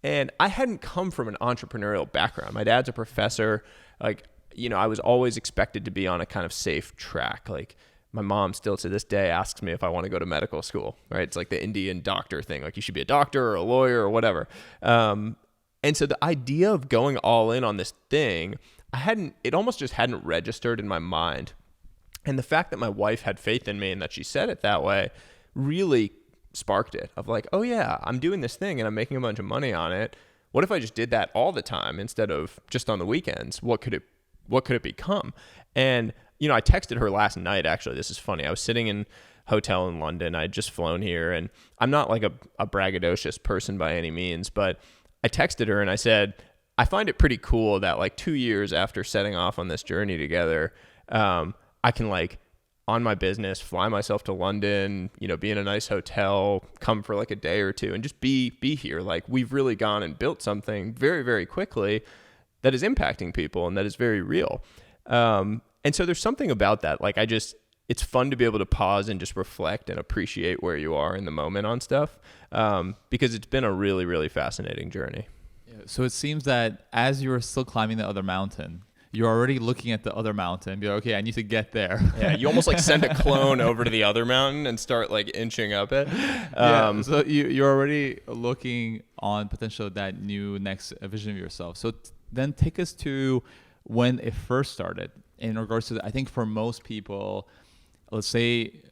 And I hadn't come from an entrepreneurial background. My dad's a professor. Like, I was always expected to be on a kind of safe track. Like my mom still to this day asks me if I want to go to medical school, right? It's like the Indian doctor thing. Like you should be a doctor or a lawyer or whatever. And so the idea of going all in on this thing, it almost just hadn't registered in my mind. And the fact that my wife had faith in me and that she said it that way really sparked it of like, oh yeah, I'm doing this thing and I'm making a bunch of money on it. What if I just did that all the time instead of just on the weekends? What could it become? And, I texted her last night, actually. This is funny. I was sitting in a hotel in London. I'd just flown here and I'm not like a braggadocious person by any means, but I texted her and I said, I find it pretty cool that like 2 years after setting off on this journey together, I can like on my business, fly myself to London, be in a nice hotel, come for like a day or two and just be here. Like we've really gone and built something very, very quickly that is impacting people and that is very real. And so there's something about that. Like it's fun to be able to pause and just reflect and appreciate where you are in the moment on stuff because it's been a really, really fascinating journey. Yeah, so it seems that as you're still climbing the other mountain, you're already looking at the other mountain and be like, okay, I need to get there. Yeah, you almost like send a clone over to the other mountain and start like inching up it. So you're already looking on potential that new next vision of yourself. So then take us to when it first started in regards to, I think for most people, let's say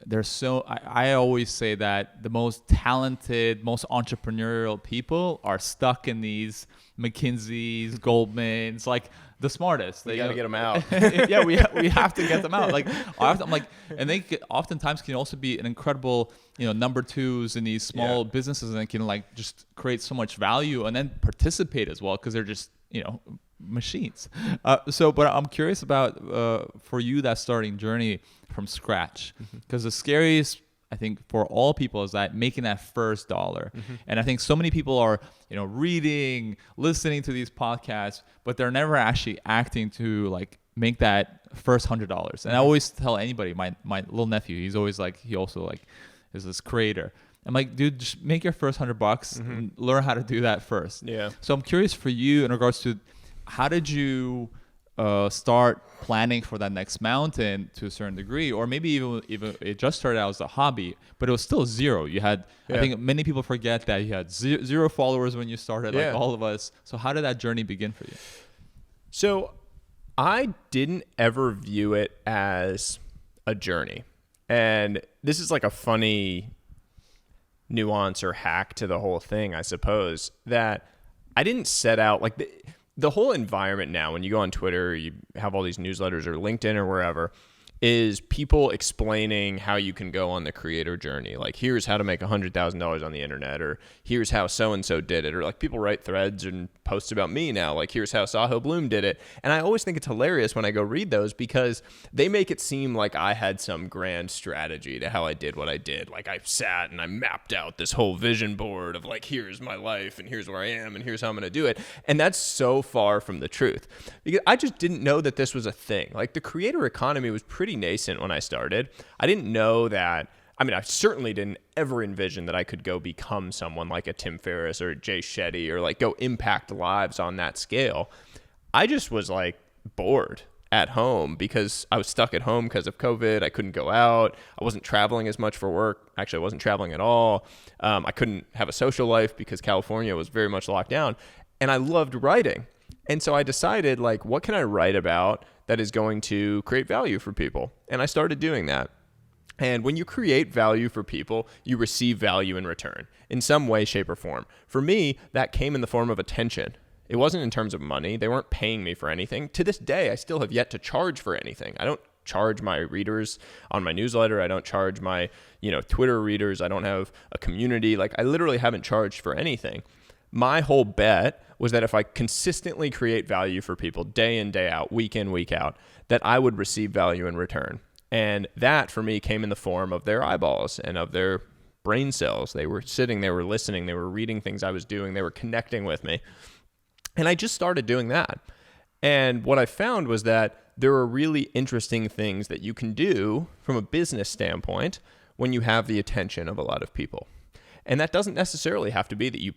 I always say that the most talented, most entrepreneurial people are stuck in these McKinsey's, Goldman's, like the smartest. You got to get them out. Yeah, we have to get them out. Like I'm like, and they oftentimes can also be an incredible, number twos in these small businesses, and they can like just create so much value and then participate as well because they're just machines. But I'm curious about for you that starting journey from scratch, because the scariest, I think, for all people is that making that first dollar. And I think so many people are, reading, listening to these podcasts, but they're never actually acting to like make that first $100. And I always tell anybody, my little nephew, he's always like, he also like is this creator. I'm like, dude, just make your first $100 and learn how to do that first. Yeah. So I'm curious for you in regards to how did you start planning for that next mountain to a certain degree, or maybe even it just started out as a hobby, but it was still zero. You had, I think many people forget that you had zero followers when you started, like all of us. So how did that journey begin for you? So I didn't ever view it as a journey. And this is like a funny nuance or hack to the whole thing, I suppose, that I didn't set out like the whole environment now, when you go on Twitter, you have all these newsletters or LinkedIn or wherever, is people explaining how you can go on the creator journey. Like, here's how to make $100,000 on the internet, or here's how so-and-so did it. Or like people write threads and posts about me now. Like, here's how Sahil Bloom did it. And I always think it's hilarious when I go read those because they make it seem like I had some grand strategy to how I did what I did. Like, I sat and I mapped out this whole vision board of like, here's my life and here's where I am and here's how I'm going to do it. And that's so far from the truth because I just didn't know that this was a thing. Like, the creator economy was pretty nascent when I started. I didn't know that. I mean, I certainly didn't ever envision that I could go become someone like a Tim Ferriss or Jay Shetty or like go impact lives on that scale. I just was like bored at home because I was stuck at home because of COVID. I couldn't go out. I wasn't traveling as much for work. Actually, I wasn't traveling at all. I couldn't have a social life because California was very much locked down. And I loved writing. And so I decided, like, what can I write about that is going to create value for people? And I started doing that. And when you create value for people, you receive value in return in some way, shape, or form. For me, that came in the form of attention. It wasn't in terms of money. They weren't paying me for anything. To this day, I still have yet to charge for anything. I don't charge my readers on my newsletter. I don't charge my, Twitter readers. I don't have a community. Like, I literally haven't charged for anything. My whole bet was that if I consistently create value for people day in, day out, week in, week out, that I would receive value in return. And that for me came in the form of their eyeballs and of their brain cells. They were sitting, they were listening, they were reading things I was doing, they were connecting with me. And I just started doing that. And what I found was that there are really interesting things that you can do from a business standpoint when you have the attention of a lot of people. And that doesn't necessarily have to be that you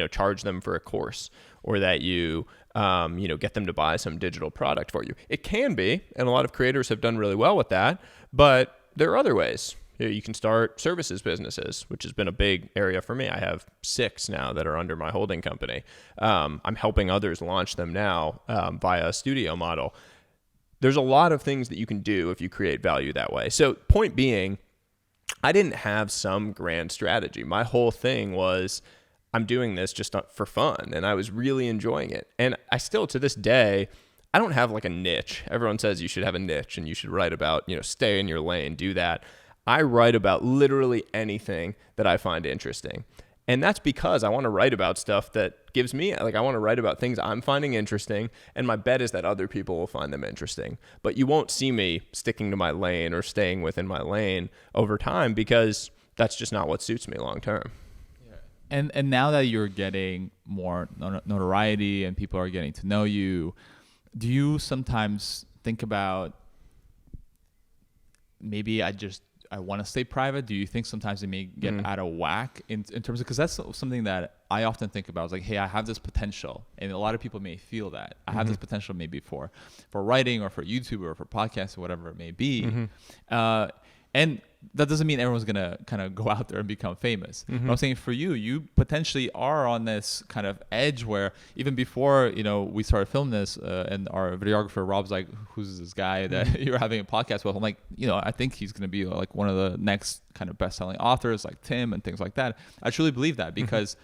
charge them for a course or that you get them to buy some digital product for you. It can be, and a lot of creators have done really well with that, but there are other ways. You can start services businesses, which has been a big area for me. I have 6 now that are under my holding company. I'm helping others launch them now via a studio model. There's a lot of things that you can do if you create value that way. So point being, I didn't have some grand strategy. My whole thing was I'm doing this just for fun, and I was really enjoying it. And I still, to this day, I don't have like a niche. Everyone says you should have a niche and you should write about, stay in your lane, do that. I write about literally anything that I find interesting. And that's because I want to write about stuff that gives me, I want to write about things I'm finding interesting. And my bet is that other people will find them interesting. But you won't see me sticking to my lane or staying within my lane over time because that's just not what suits me long term. Yeah. And now that you're getting more notoriety and people are getting to know you, do you sometimes think about maybe I want to stay private? Do you think sometimes it may get out of whack in terms of, because that's something that I often think about. It's like, hey, I have this potential, and a lot of people may feel that I have this potential maybe for writing or for YouTube or for podcasts or whatever it may be. And that doesn't mean everyone's going to kind of go out there and become famous. But I'm saying for you, you potentially are on this kind of edge where even before, we started filming this and our videographer, Rob's like, who's this guy that you're having a podcast with? I'm like, I think he's going to be like one of the next kind of best-selling authors like Tim and things like that. I truly believe that because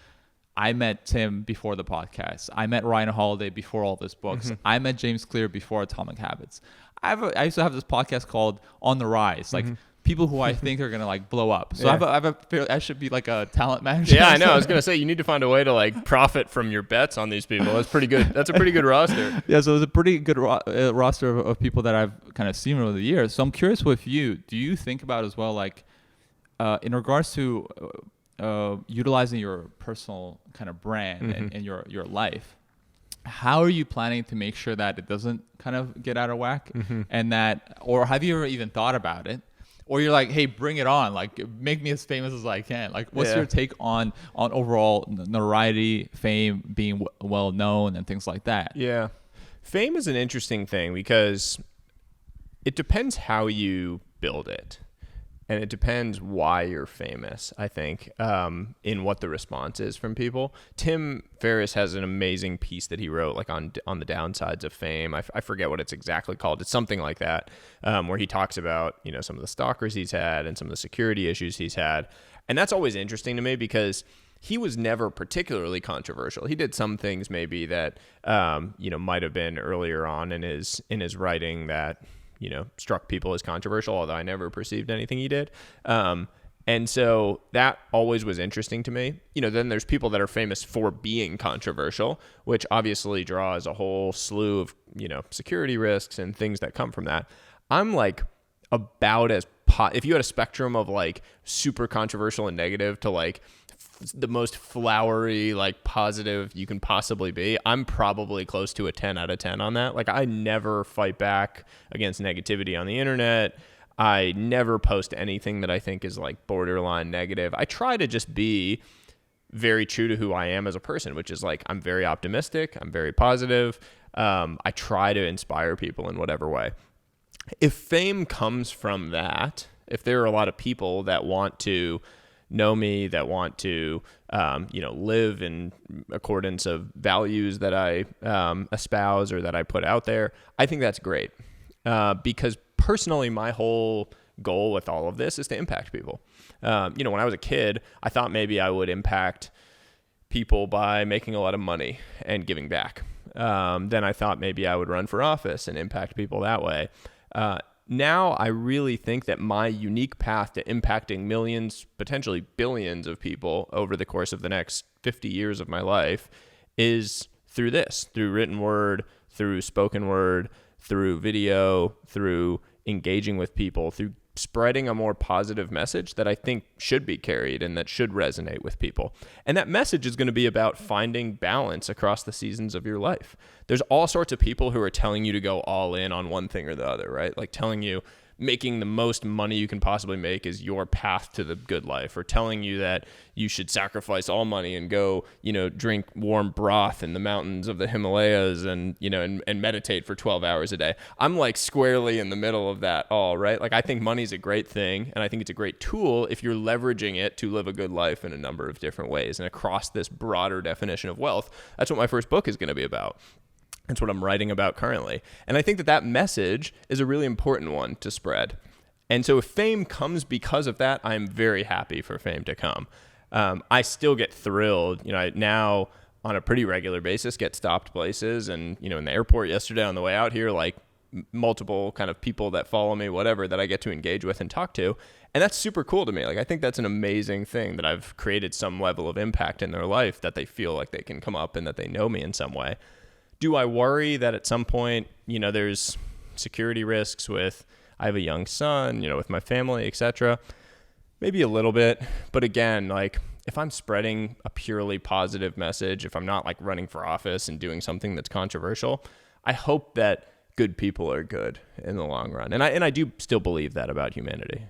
I met Tim before the podcast. I met Ryan Holiday before all these books. I met James Clear before Atomic Habits. I used to have this podcast called On the Rise, like people who I think are gonna like blow up. So I should be like a talent manager. Yeah, I know. I was gonna say you need to find a way to like profit from your bets on these people. That's pretty good. That's a pretty good roster. Yeah, so it's a pretty good roster of people that I've kind of seen over the years. So I'm curious with you. Do you think about as well, like in regards to utilizing your personal kind of brand in your life? How are you planning to make sure that it doesn't kind of get out of whack and that, or have you ever even thought about it? Or you're like, hey, bring it on, like make me as famous as I can. Like what's your take on overall notoriety, fame, being well known and things like that? Yeah. Fame is an interesting thing because it depends how you build it. And it depends why you're famous, I think, in what the response is from people. Tim Ferriss has an amazing piece that he wrote like on the downsides of fame. I forget what it's exactly called. It's something like that, where he talks about, some of the stalkers he's had and some of the security issues he's had. And that's always interesting to me because he was never particularly controversial. He did some things maybe that, might have been earlier on in his writing that, struck people as controversial, although I never perceived anything he did. And so that always was interesting to me. Then there's people that are famous for being controversial, which obviously draws a whole slew of, security risks and things that come from that. I'm like about as if you had a spectrum of like super controversial and negative to like the most flowery, like positive you can possibly be, I'm probably close to a 10 out of 10 on that. Like I never fight back against negativity on the internet. I never post anything that I think is like borderline negative. I try to just be very true to who I am as a person, which is like, I'm very optimistic. I'm very positive. I try to inspire people in whatever way. If fame comes from that, if there are a lot of people that want to know me, that want to, live in accordance of values that I espouse or that I put out there, I think that's great. Because personally, my whole goal with all of this is to impact people. When I was a kid, I thought maybe I would impact people by making a lot of money and giving back. Then I thought maybe I would run for office and impact people that way. Now I really think that my unique path to impacting millions, potentially billions of people over the course of the next 50 years of my life is through this, through written word, through spoken word, through video, through engaging with people, through spreading a more positive message that I think should be carried and that should resonate with people. And that message is going to be about finding balance across the seasons of your life. There's all sorts of people who are telling you to go all in on one thing or the other, right? Like telling you making the most money you can possibly make is your path to the good life, or telling you that you should sacrifice all money and go, drink warm broth in the mountains of the Himalayas and meditate for 12 hours a day. I'm like squarely in the middle of that all, right? Like I think money's a great thing, and I think it's a great tool if you're leveraging it to live a good life in a number of different ways and across this broader definition of wealth. That's what my first book is going to be about. That's what I'm writing about currently. And I think that now is a really important one to spread. And so if fame comes because of that, I'm very happy for fame to come. I still get thrilled. I now on a pretty regular basis get stopped places. And, in the airport yesterday on the way out here, like multiple kind of people that follow me, whatever, that I get to engage with and talk to. And that's super cool to me. Like, I think that's an amazing thing that I've created some level of impact in their life, that they feel like they can come up and that they know me in some way. Do I worry that at some point, there's security risks I have a young son, with my family, etc. Maybe a little bit. But again, like if I'm spreading a purely positive message, if I'm not like running for office and doing something that's controversial, I hope that good people are good in the long run. And I do still believe that about humanity.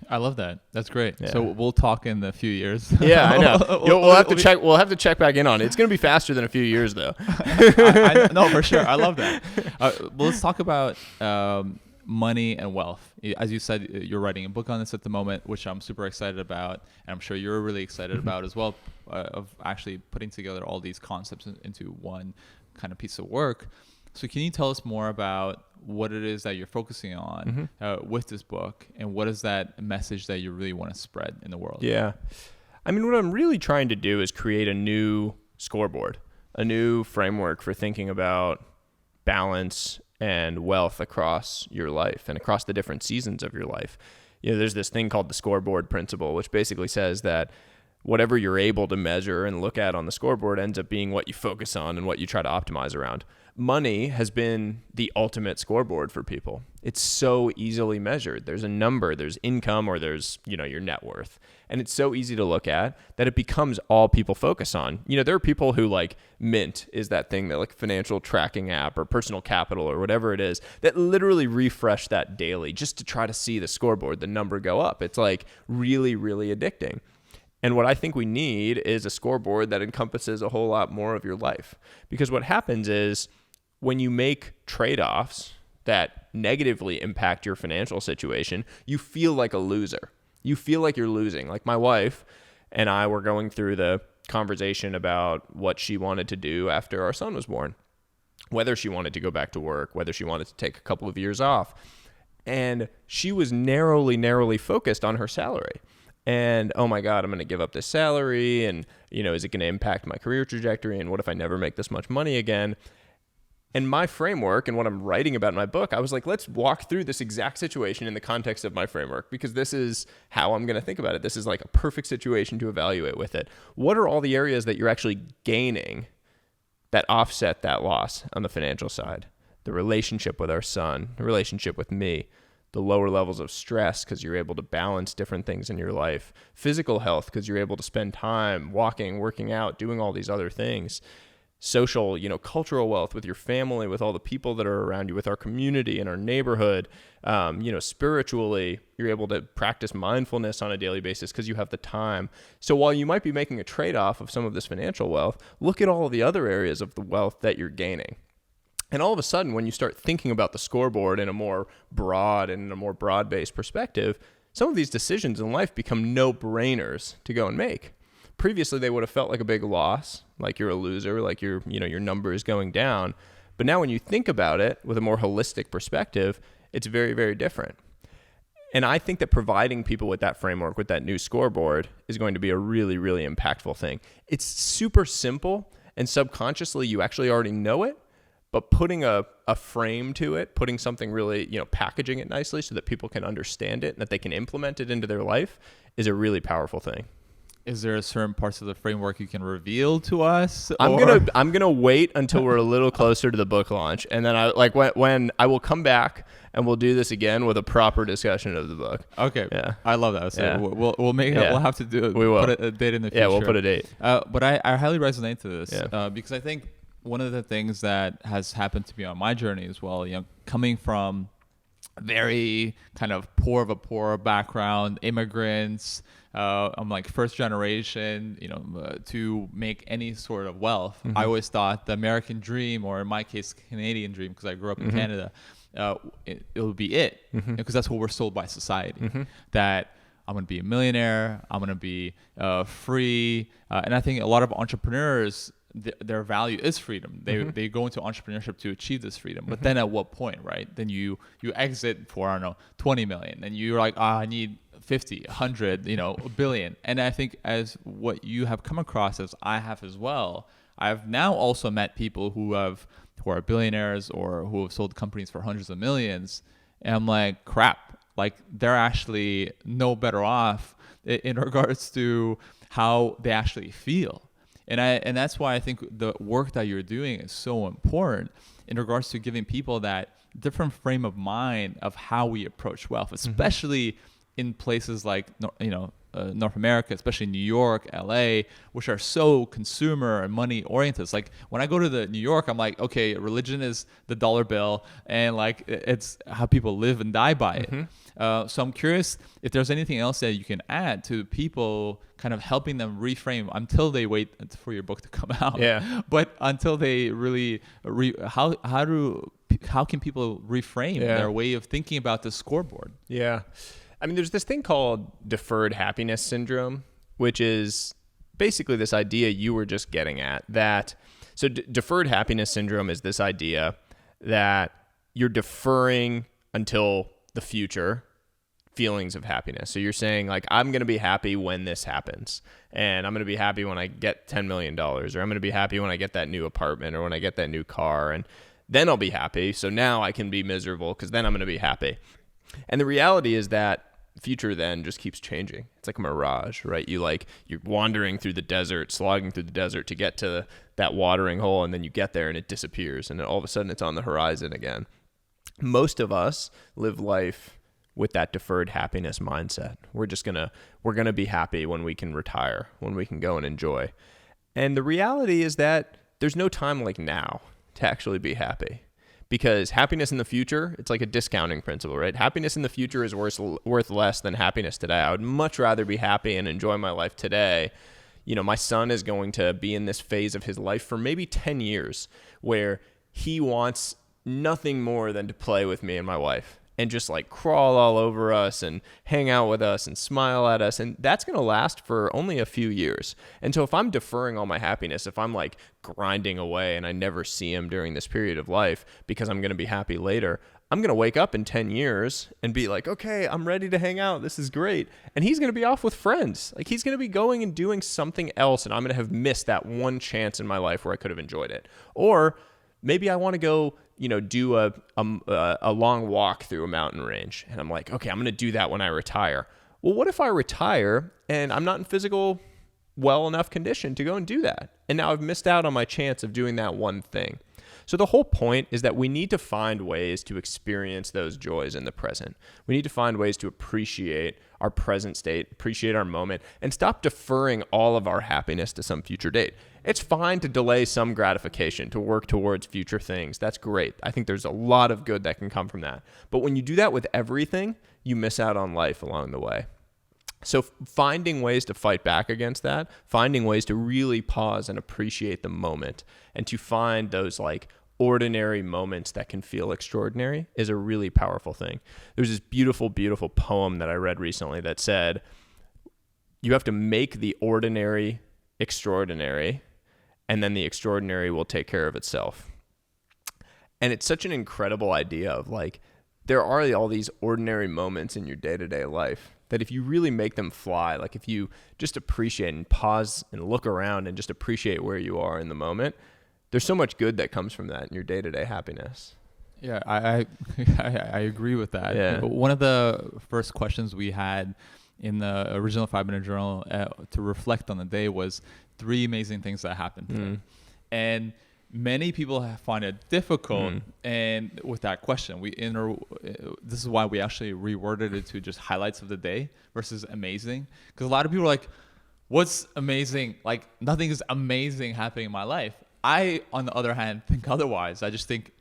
I love that. That's great. Yeah. So we'll talk in a few years. Yeah, I know. We'll have to check. We'll have to check back in on it. It's going to be faster than a few years, though. No, for sure. I love that. Well, let's talk about money and wealth. As you said, you're writing a book on this at the moment, which I'm super excited about, and I'm sure you're really excited about as well, of actually putting together all these concepts into one kind of piece of work. So can you tell us more about what it is that you're focusing on with this book, and what is that message that you really want to spread in the world? Yeah. I mean, what I'm really trying to do is create a new scoreboard, a new framework for thinking about balance and wealth across your life and across the different seasons of your life. There's this thing called the scoreboard principle, which basically says that whatever you're able to measure and look at on the scoreboard ends up being what you focus on and what you try to optimize around. Money has been the ultimate scoreboard for people. It's so easily measured. There's a number, there's income, or there's, your net worth. And it's so easy to look at that it becomes all people focus on. There are people who like Mint is that thing, that like financial tracking app or Personal Capital or whatever it is, that literally refresh that daily just to try to see the scoreboard, the number go up. It's like really, really addicting. And what I think we need is a scoreboard that encompasses a whole lot more of your life. Because what happens is when you make trade-offs that negatively impact your financial situation, you feel like a loser. You feel like you're losing. Like my wife and I were going through the conversation about what she wanted to do after our son was born, whether she wanted to go back to work, whether she wanted to take a couple of years off. And she was narrowly focused on her salary. And, oh my God, I'm going to give up this salary. And, is it going to impact my career trajectory? And what if I never make this much money again? And my framework and what I'm writing about in my book, I was like, let's walk through this exact situation in the context of my framework, because this is how I'm going to think about it. This is like a perfect situation to evaluate with it. What are all the areas that you're actually gaining that offset that loss on the financial side? The relationship with our son, the relationship with me, the lower levels of stress because you're able to balance different things in your life, physical health because you're able to spend time walking, working out, doing all these other things, social, cultural wealth with your family, with all the people that are around you, with our community and our neighborhood, spiritually, you're able to practice mindfulness on a daily basis because you have the time. So while you might be making a trade-off of some of this financial wealth, look at all of the other areas of the wealth that you're gaining. And all of a sudden, when you start thinking about the scoreboard in a more broad and in a more broad-based perspective, some of these decisions in life become no-brainers to go and make. Previously, they would have felt like a big loss, like you're a loser, like your number is going down. But now when you think about it with a more holistic perspective, it's very, very different. And I think that providing people with that framework, with that new scoreboard, is going to be a really, really impactful thing. It's super simple, and subconsciously you actually already know it. But putting a frame to it, putting something really, packaging it nicely so that people can understand it and that they can implement it into their life is a really powerful thing. Is there certain parts of the framework you can reveal to us? I'm gonna wait until we're a little closer to the book launch, and then when I will come back and we'll do this again with a proper discussion of the book. Okay. Yeah. I love that. So Yeah. we'll make it. Yeah. We'll have to do it. We will. Put a date in the future. Yeah, we'll put a date. But I highly resonate to this because I think one of the things that has happened to me on my journey as well, coming from very kind of poor background, immigrants, I'm like first generation, to make any sort of wealth. I always thought the American dream, or in my case, Canadian dream, because I grew up in Canada, it would be it, because that's what we're sold by society, that I'm going to be a millionaire, I'm going to be free. And I think a lot of entrepreneurs, their value is freedom. They go into entrepreneurship to achieve this freedom. But then at what point, right? Then you exit for, I don't know, 20 million. And you're like, I need 50, 100, a billion. And I think as what you have come across, as I have as well, I've now also met people who are billionaires or who have sold companies for hundreds of millions. And I'm like, crap, like they're actually no better off in regards to how they actually feel. And that's why I think the work that you're doing is so important in regards to giving people that different frame of mind of how we approach wealth, especially in places like North America, especially New York, LA, which are so consumer and money oriented. It's like when I go to the New York, I'm like, okay, religion is the dollar bill, and like it's how people live and die by it. So I'm curious if there's anything else that you can add to people, kind of helping them reframe until they wait for your book to come out. Yeah. But until they really, how do how can people reframe their way of thinking about the scoreboard? Yeah. I mean, there's this thing called deferred happiness syndrome, which is basically this idea you were just getting at, that so deferred happiness syndrome is this idea that you're deferring until the future feelings of happiness. So you're saying like, I'm going to be happy when this happens, and I'm going to be happy when I get $10 million, or I'm going to be happy when I get that new apartment, or when I get that new car, and then I'll be happy. So now I can be miserable because then I'm going to be happy. And the reality is that future then just keeps changing. It's like a mirage, right? You're wandering through the desert, slogging through the desert to get to that watering hole, and then you get there and it disappears, and then all of a sudden it's on the horizon again. Most of us live life with that deferred happiness mindset. We're going to be happy when we can retire, when we can go and enjoy. And the reality is that there's no time like now to actually be happy. Because happiness in the future, it's like a discounting principle, right? Happiness in the future is worth less than happiness today. I would much rather be happy and enjoy my life today. You know, my son is going to be in this phase of his life for maybe 10 years where he wants nothing more than to play with me and my wife and just like crawl all over us and hang out with us and smile at us. And that's going to last for only a few years. And so if I'm deferring all my happiness, if I'm like grinding away and I never see him during this period of life because I'm going to be happy later, I'm going to wake up in 10 years and be like, okay, I'm ready to hang out. This is great. And he's going to be off with friends. Like he's going to be going and doing something else. And I'm going to have missed that one chance in my life where I could have enjoyed it. Or maybe I want to go, do a long walk through a mountain range. And I'm like, okay, I'm going to do that when I retire. Well, what if I retire and I'm not in physical well enough condition to go and do that? And now I've missed out on my chance of doing that one thing. So the whole point is that we need to find ways to experience those joys in the present. We need to find ways to appreciate our present state, appreciate our moment, and stop deferring all of our happiness to some future date. It's fine to delay some gratification, to work towards future things. That's great. I think there's a lot of good that can come from that. But when you do that with everything, you miss out on life along the way. So finding ways to fight back against that, finding ways to really pause and appreciate the moment, and to find those like ordinary moments that can feel extraordinary is a really powerful thing. There's this beautiful, beautiful poem that I read recently that said, you have to make the ordinary extraordinary, and then the extraordinary will take care of itself. And it's such an incredible idea of like, there are all these ordinary moments in your day-to-day life that if you really make them fly, like if you just appreciate and pause and look around and just appreciate where you are in the moment, there's so much good that comes from that in your day-to-day happiness. Yeah, I agree with that. Yeah. One of the first questions we had in the original 5-Minute Journal to reflect on the day was 3 amazing things that happened today. And many people find it difficult, and with that question, this is why we actually reworded it to just highlights of the day versus amazing, because a lot of people are like, what's amazing? Like nothing is amazing happening in my life. I, on the other hand, think otherwise. I just think,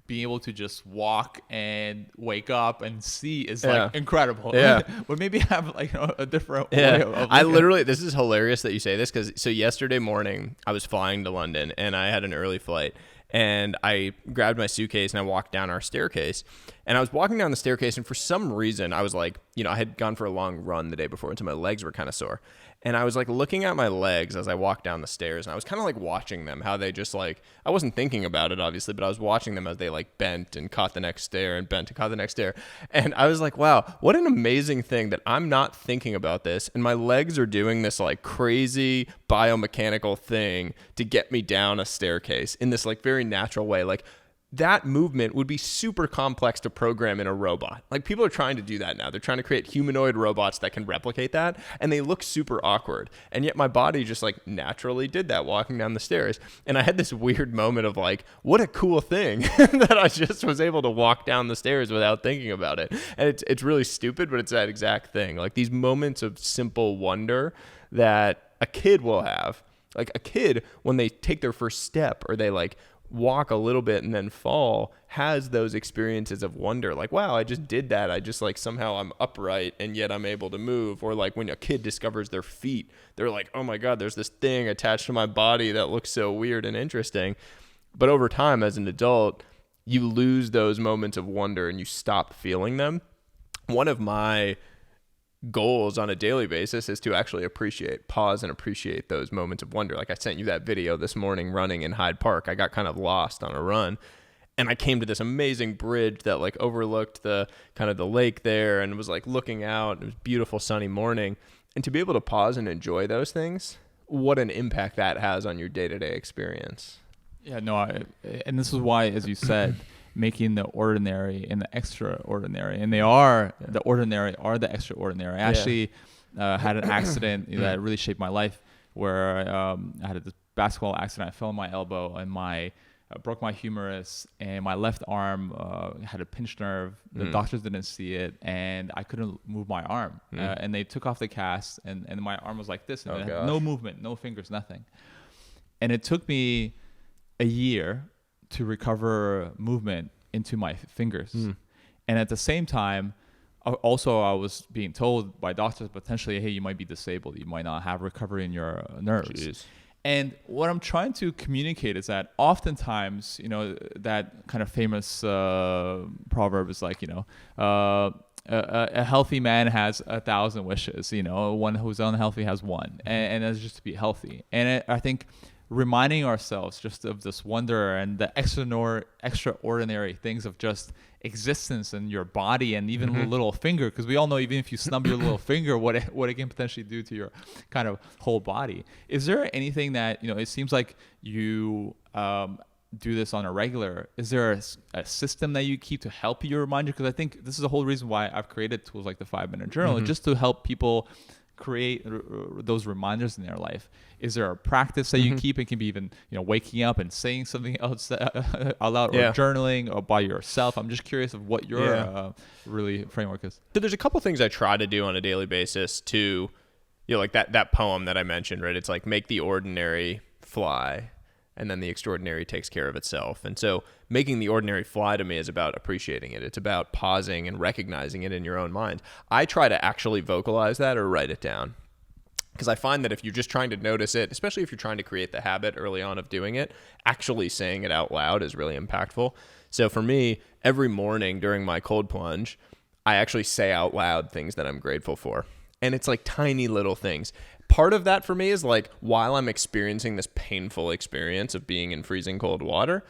being able to just walk and wake up and see is like incredible. Yeah. But maybe have like a different way of I literally, this is hilarious that you say this, because so yesterday morning I was flying to London and I had an early flight, and I grabbed my suitcase and I walked down our staircase, and I was walking down the staircase, and for some reason I was like, I had gone for a long run the day before, and so my legs were kind of sore. And I was like looking at my legs as I walked down the stairs, and I was kind of like watching them, how they just like, I wasn't thinking about it obviously, but I was watching them as they like bent and caught the next stair and bent and caught the next stair. And I was like, wow, what an amazing thing that I'm not thinking about this, and my legs are doing this like crazy biomechanical thing to get me down a staircase in this like very natural way. Like that movement would be super complex to program in a robot. Like people are trying to do that now. They're trying to create humanoid robots that can replicate that, and they look super awkward. And yet my body just like naturally did that walking down the stairs. And I had this weird moment of like, what a cool thing that I just was able to walk down the stairs without thinking about it. And it's really stupid, but it's that exact thing. Like these moments of simple wonder that a kid will have. Like a kid, when they take their first step or they like walk a little bit and then fall, has those experiences of wonder, like, wow, I just did that. I just like somehow I'm upright and yet I'm able to move. Or like when a kid discovers their feet, they're like, oh my God, there's this thing attached to my body that looks so weird and interesting. But over time as an adult, you lose those moments of wonder and you stop feeling them. One of my goals on a daily basis is to actually pause and appreciate those moments of wonder. Like I sent you that video this morning running in Hyde Park. I got kind of lost on a run and I came to this amazing bridge that like overlooked the kind of the lake there and was like looking out. It was a beautiful sunny morning. And to be able to pause and enjoy those things, what an impact that has on your day-to-day experience. Yeah, no, and this is why, as you said, making the ordinary and the extraordinary, and the ordinary are the extraordinary. I actually had an accident that really shaped my life where I had this basketball accident. I fell on my elbow and broke my humerus, and my left arm had a pinched nerve. The doctors didn't see it, and I couldn't move my arm. And they took off the cast, and my arm was like this, and it had no movement, no fingers, nothing. And it took me a year to recover movement into my fingers. And at the same time, also I was being told by doctors potentially, hey, you might be disabled. You might not have recovery in your nerves. Jeez. And what I'm trying to communicate is that oftentimes, that kind of famous proverb is like, a healthy man has 1,000 wishes, one who's unhealthy has one. And that's just to be healthy. And I think reminding ourselves just of this wonder and the extraordinary things of just existence in your body and even the little finger, because we all know even if you snub your little finger, what it can potentially do to your kind of whole body. Is there anything that, it seems like you do this on a regular, is there a system that you keep to help you remind you? Because I think this is the whole reason why I've created tools like the 5-minute journal, just to help people create those reminders in their life. Is there a practice that you keep? It can be even waking up and saying something else out loud, or journaling, or by yourself. I'm just curious of what your really framework is. So there's a couple things I try to do on a daily basis to, like that poem that I mentioned, right? It's like make the ordinary fly, and then the extraordinary takes care of itself. And so making the ordinary fly to me is about appreciating it. It's about pausing and recognizing it in your own mind. I try to actually vocalize that or write it down, because I find that if you're just trying to notice it, especially if you're trying to create the habit early on of doing it, actually saying it out loud is really impactful. So for me, every morning during my cold plunge, I actually say out loud things that I'm grateful for. And it's like tiny little things. Part of that for me is like, while I'm experiencing this painful experience of being in freezing cold water,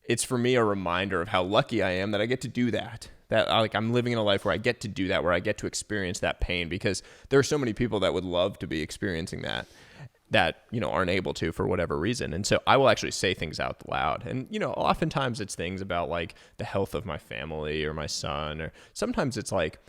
it's for me a reminder of how lucky I am that I get to do that. That I'm living in a life where I get to do that, where I get to experience that pain, because there are so many people that would love to be experiencing that aren't able to for whatever reason. And so I will actually say things out loud. And, oftentimes it's things about like the health of my family or my son, or sometimes it's like,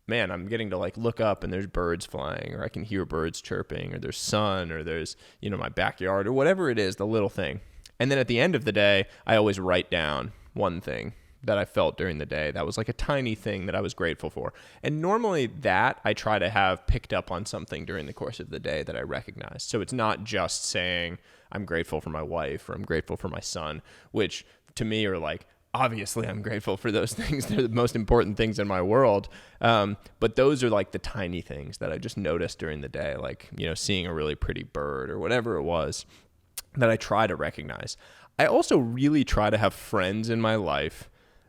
man, I'm getting to like look up and there's birds flying, or I can hear birds chirping, or there's sun, or there's, my backyard, or whatever it is, the little thing. And then at the end of the day, I always write down one thing that I felt during the day that was like a tiny thing that I was grateful for. And normally that I try to have picked up on something during the course of the day that I recognize. So it's not just saying I'm grateful for my wife or I'm grateful for my son, which to me are like, obviously I'm grateful for those things. They're the most important things in my world. But those are like the tiny things that I just noticed during the day, like, seeing a really pretty bird or whatever it was that I try to recognize. I also really try to have friends in my life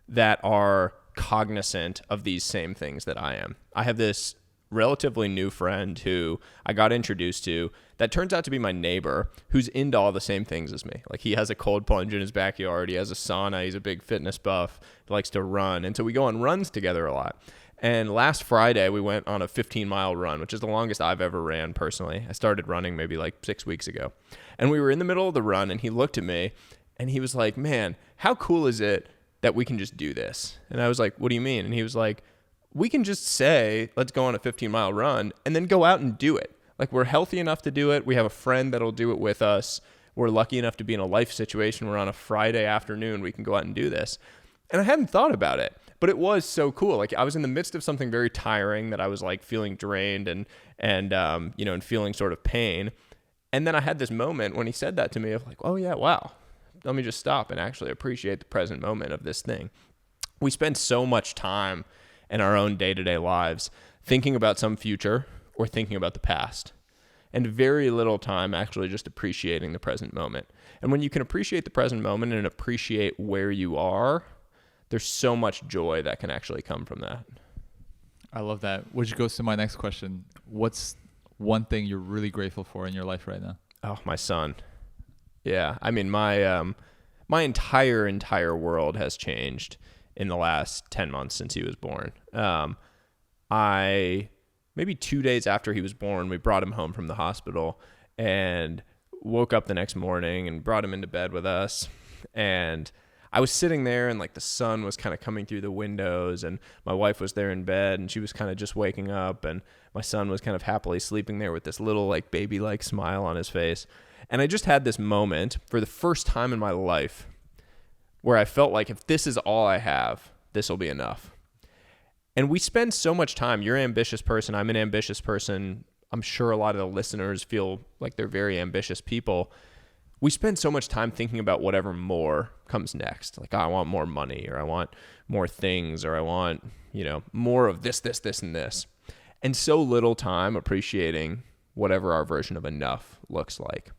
that are cognizant of these same things that I am. I have this relatively new friend who I got introduced to that turns out to be my neighbor, who's into all the same things as me. Like, he has a cold plunge in his backyard. He has a sauna. He's a big fitness buff. He likes to run. And so we go on runs together a lot. And last Friday, we went on a 15-mile run, which is the longest I've ever ran personally. I started running maybe like 6 weeks ago. And we were in the middle of the run, and he looked at me, and he was like, man, how cool is it that we can just do this? And I was like, what do you mean? And he was like, we can just say, let's go on a 15-mile run, and then go out and do it. Like, we're healthy enough to do it. We have a friend that'll do it with us. We're lucky enough to be in a life situation where on a Friday afternoon we can go out and do this. And I hadn't thought about it, but it was so cool. Like, I was in the midst of something very tiring that I was like feeling drained and feeling sort of pain. And then I had this moment when he said that to me of like, oh yeah, wow. Let me just stop and actually appreciate the present moment of this thing. We spend so much time in our own day-to-day lives thinking about some future or thinking about the past. and very little time actually just appreciating the present moment. And when you can appreciate the present moment and appreciate where you are, there's so much joy that can actually come from that. I love that. Which goes to my next question. What's one thing you're really grateful for in your life right now? Oh, my son. Yeah. I mean, my entire world has changed in the last 10 months since he was born. Maybe 2 days after he was born, we brought him home from the hospital and woke up the next morning and brought him into bed with us. And I was sitting there and like the sun was kind of coming through the windows, and my wife was there in bed and she was kind of just waking up, and my son was kind of happily sleeping there with this little like baby-like smile on his face. And I just had this moment for the first time in my life where I felt like if this is all I have, this will be enough. And we spend so much time. You're an ambitious person. I'm an ambitious person. I'm sure a lot of the listeners feel like they're very ambitious people. We spend so much time thinking about whatever more comes next. Like, oh, I want more money, or I want more things, or I want, more of this, and this. And so little time appreciating whatever our version of enough looks like.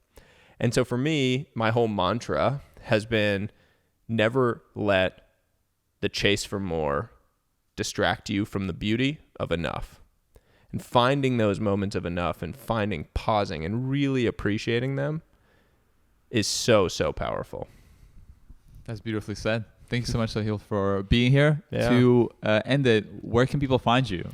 And so for me, my whole mantra has been never let the chase for more distract you from the beauty of enough. And finding those moments of enough and pausing and really appreciating them is so, so powerful. That's beautifully said. Thank you so much, Sahil, for being here. Yeah. To end it, where can people find you?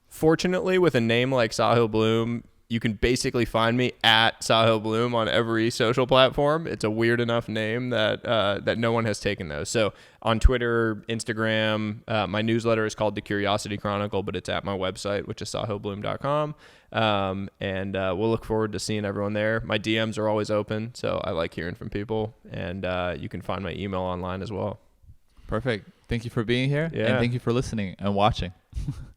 Fortunately, with a name like Sahil Bloom, you can basically find me at Sahil Bloom on every social platform. It's a weird enough name that no one has taken those. So on Twitter, Instagram, my newsletter is called The Curiosity Chronicle, but it's at my website, which is sahilbloom.com. And we'll look forward to seeing everyone there. My DMs are always open, so I like hearing from people. And you can find my email online as well. Perfect. Thank you for being here. Yeah. And thank you for listening and watching.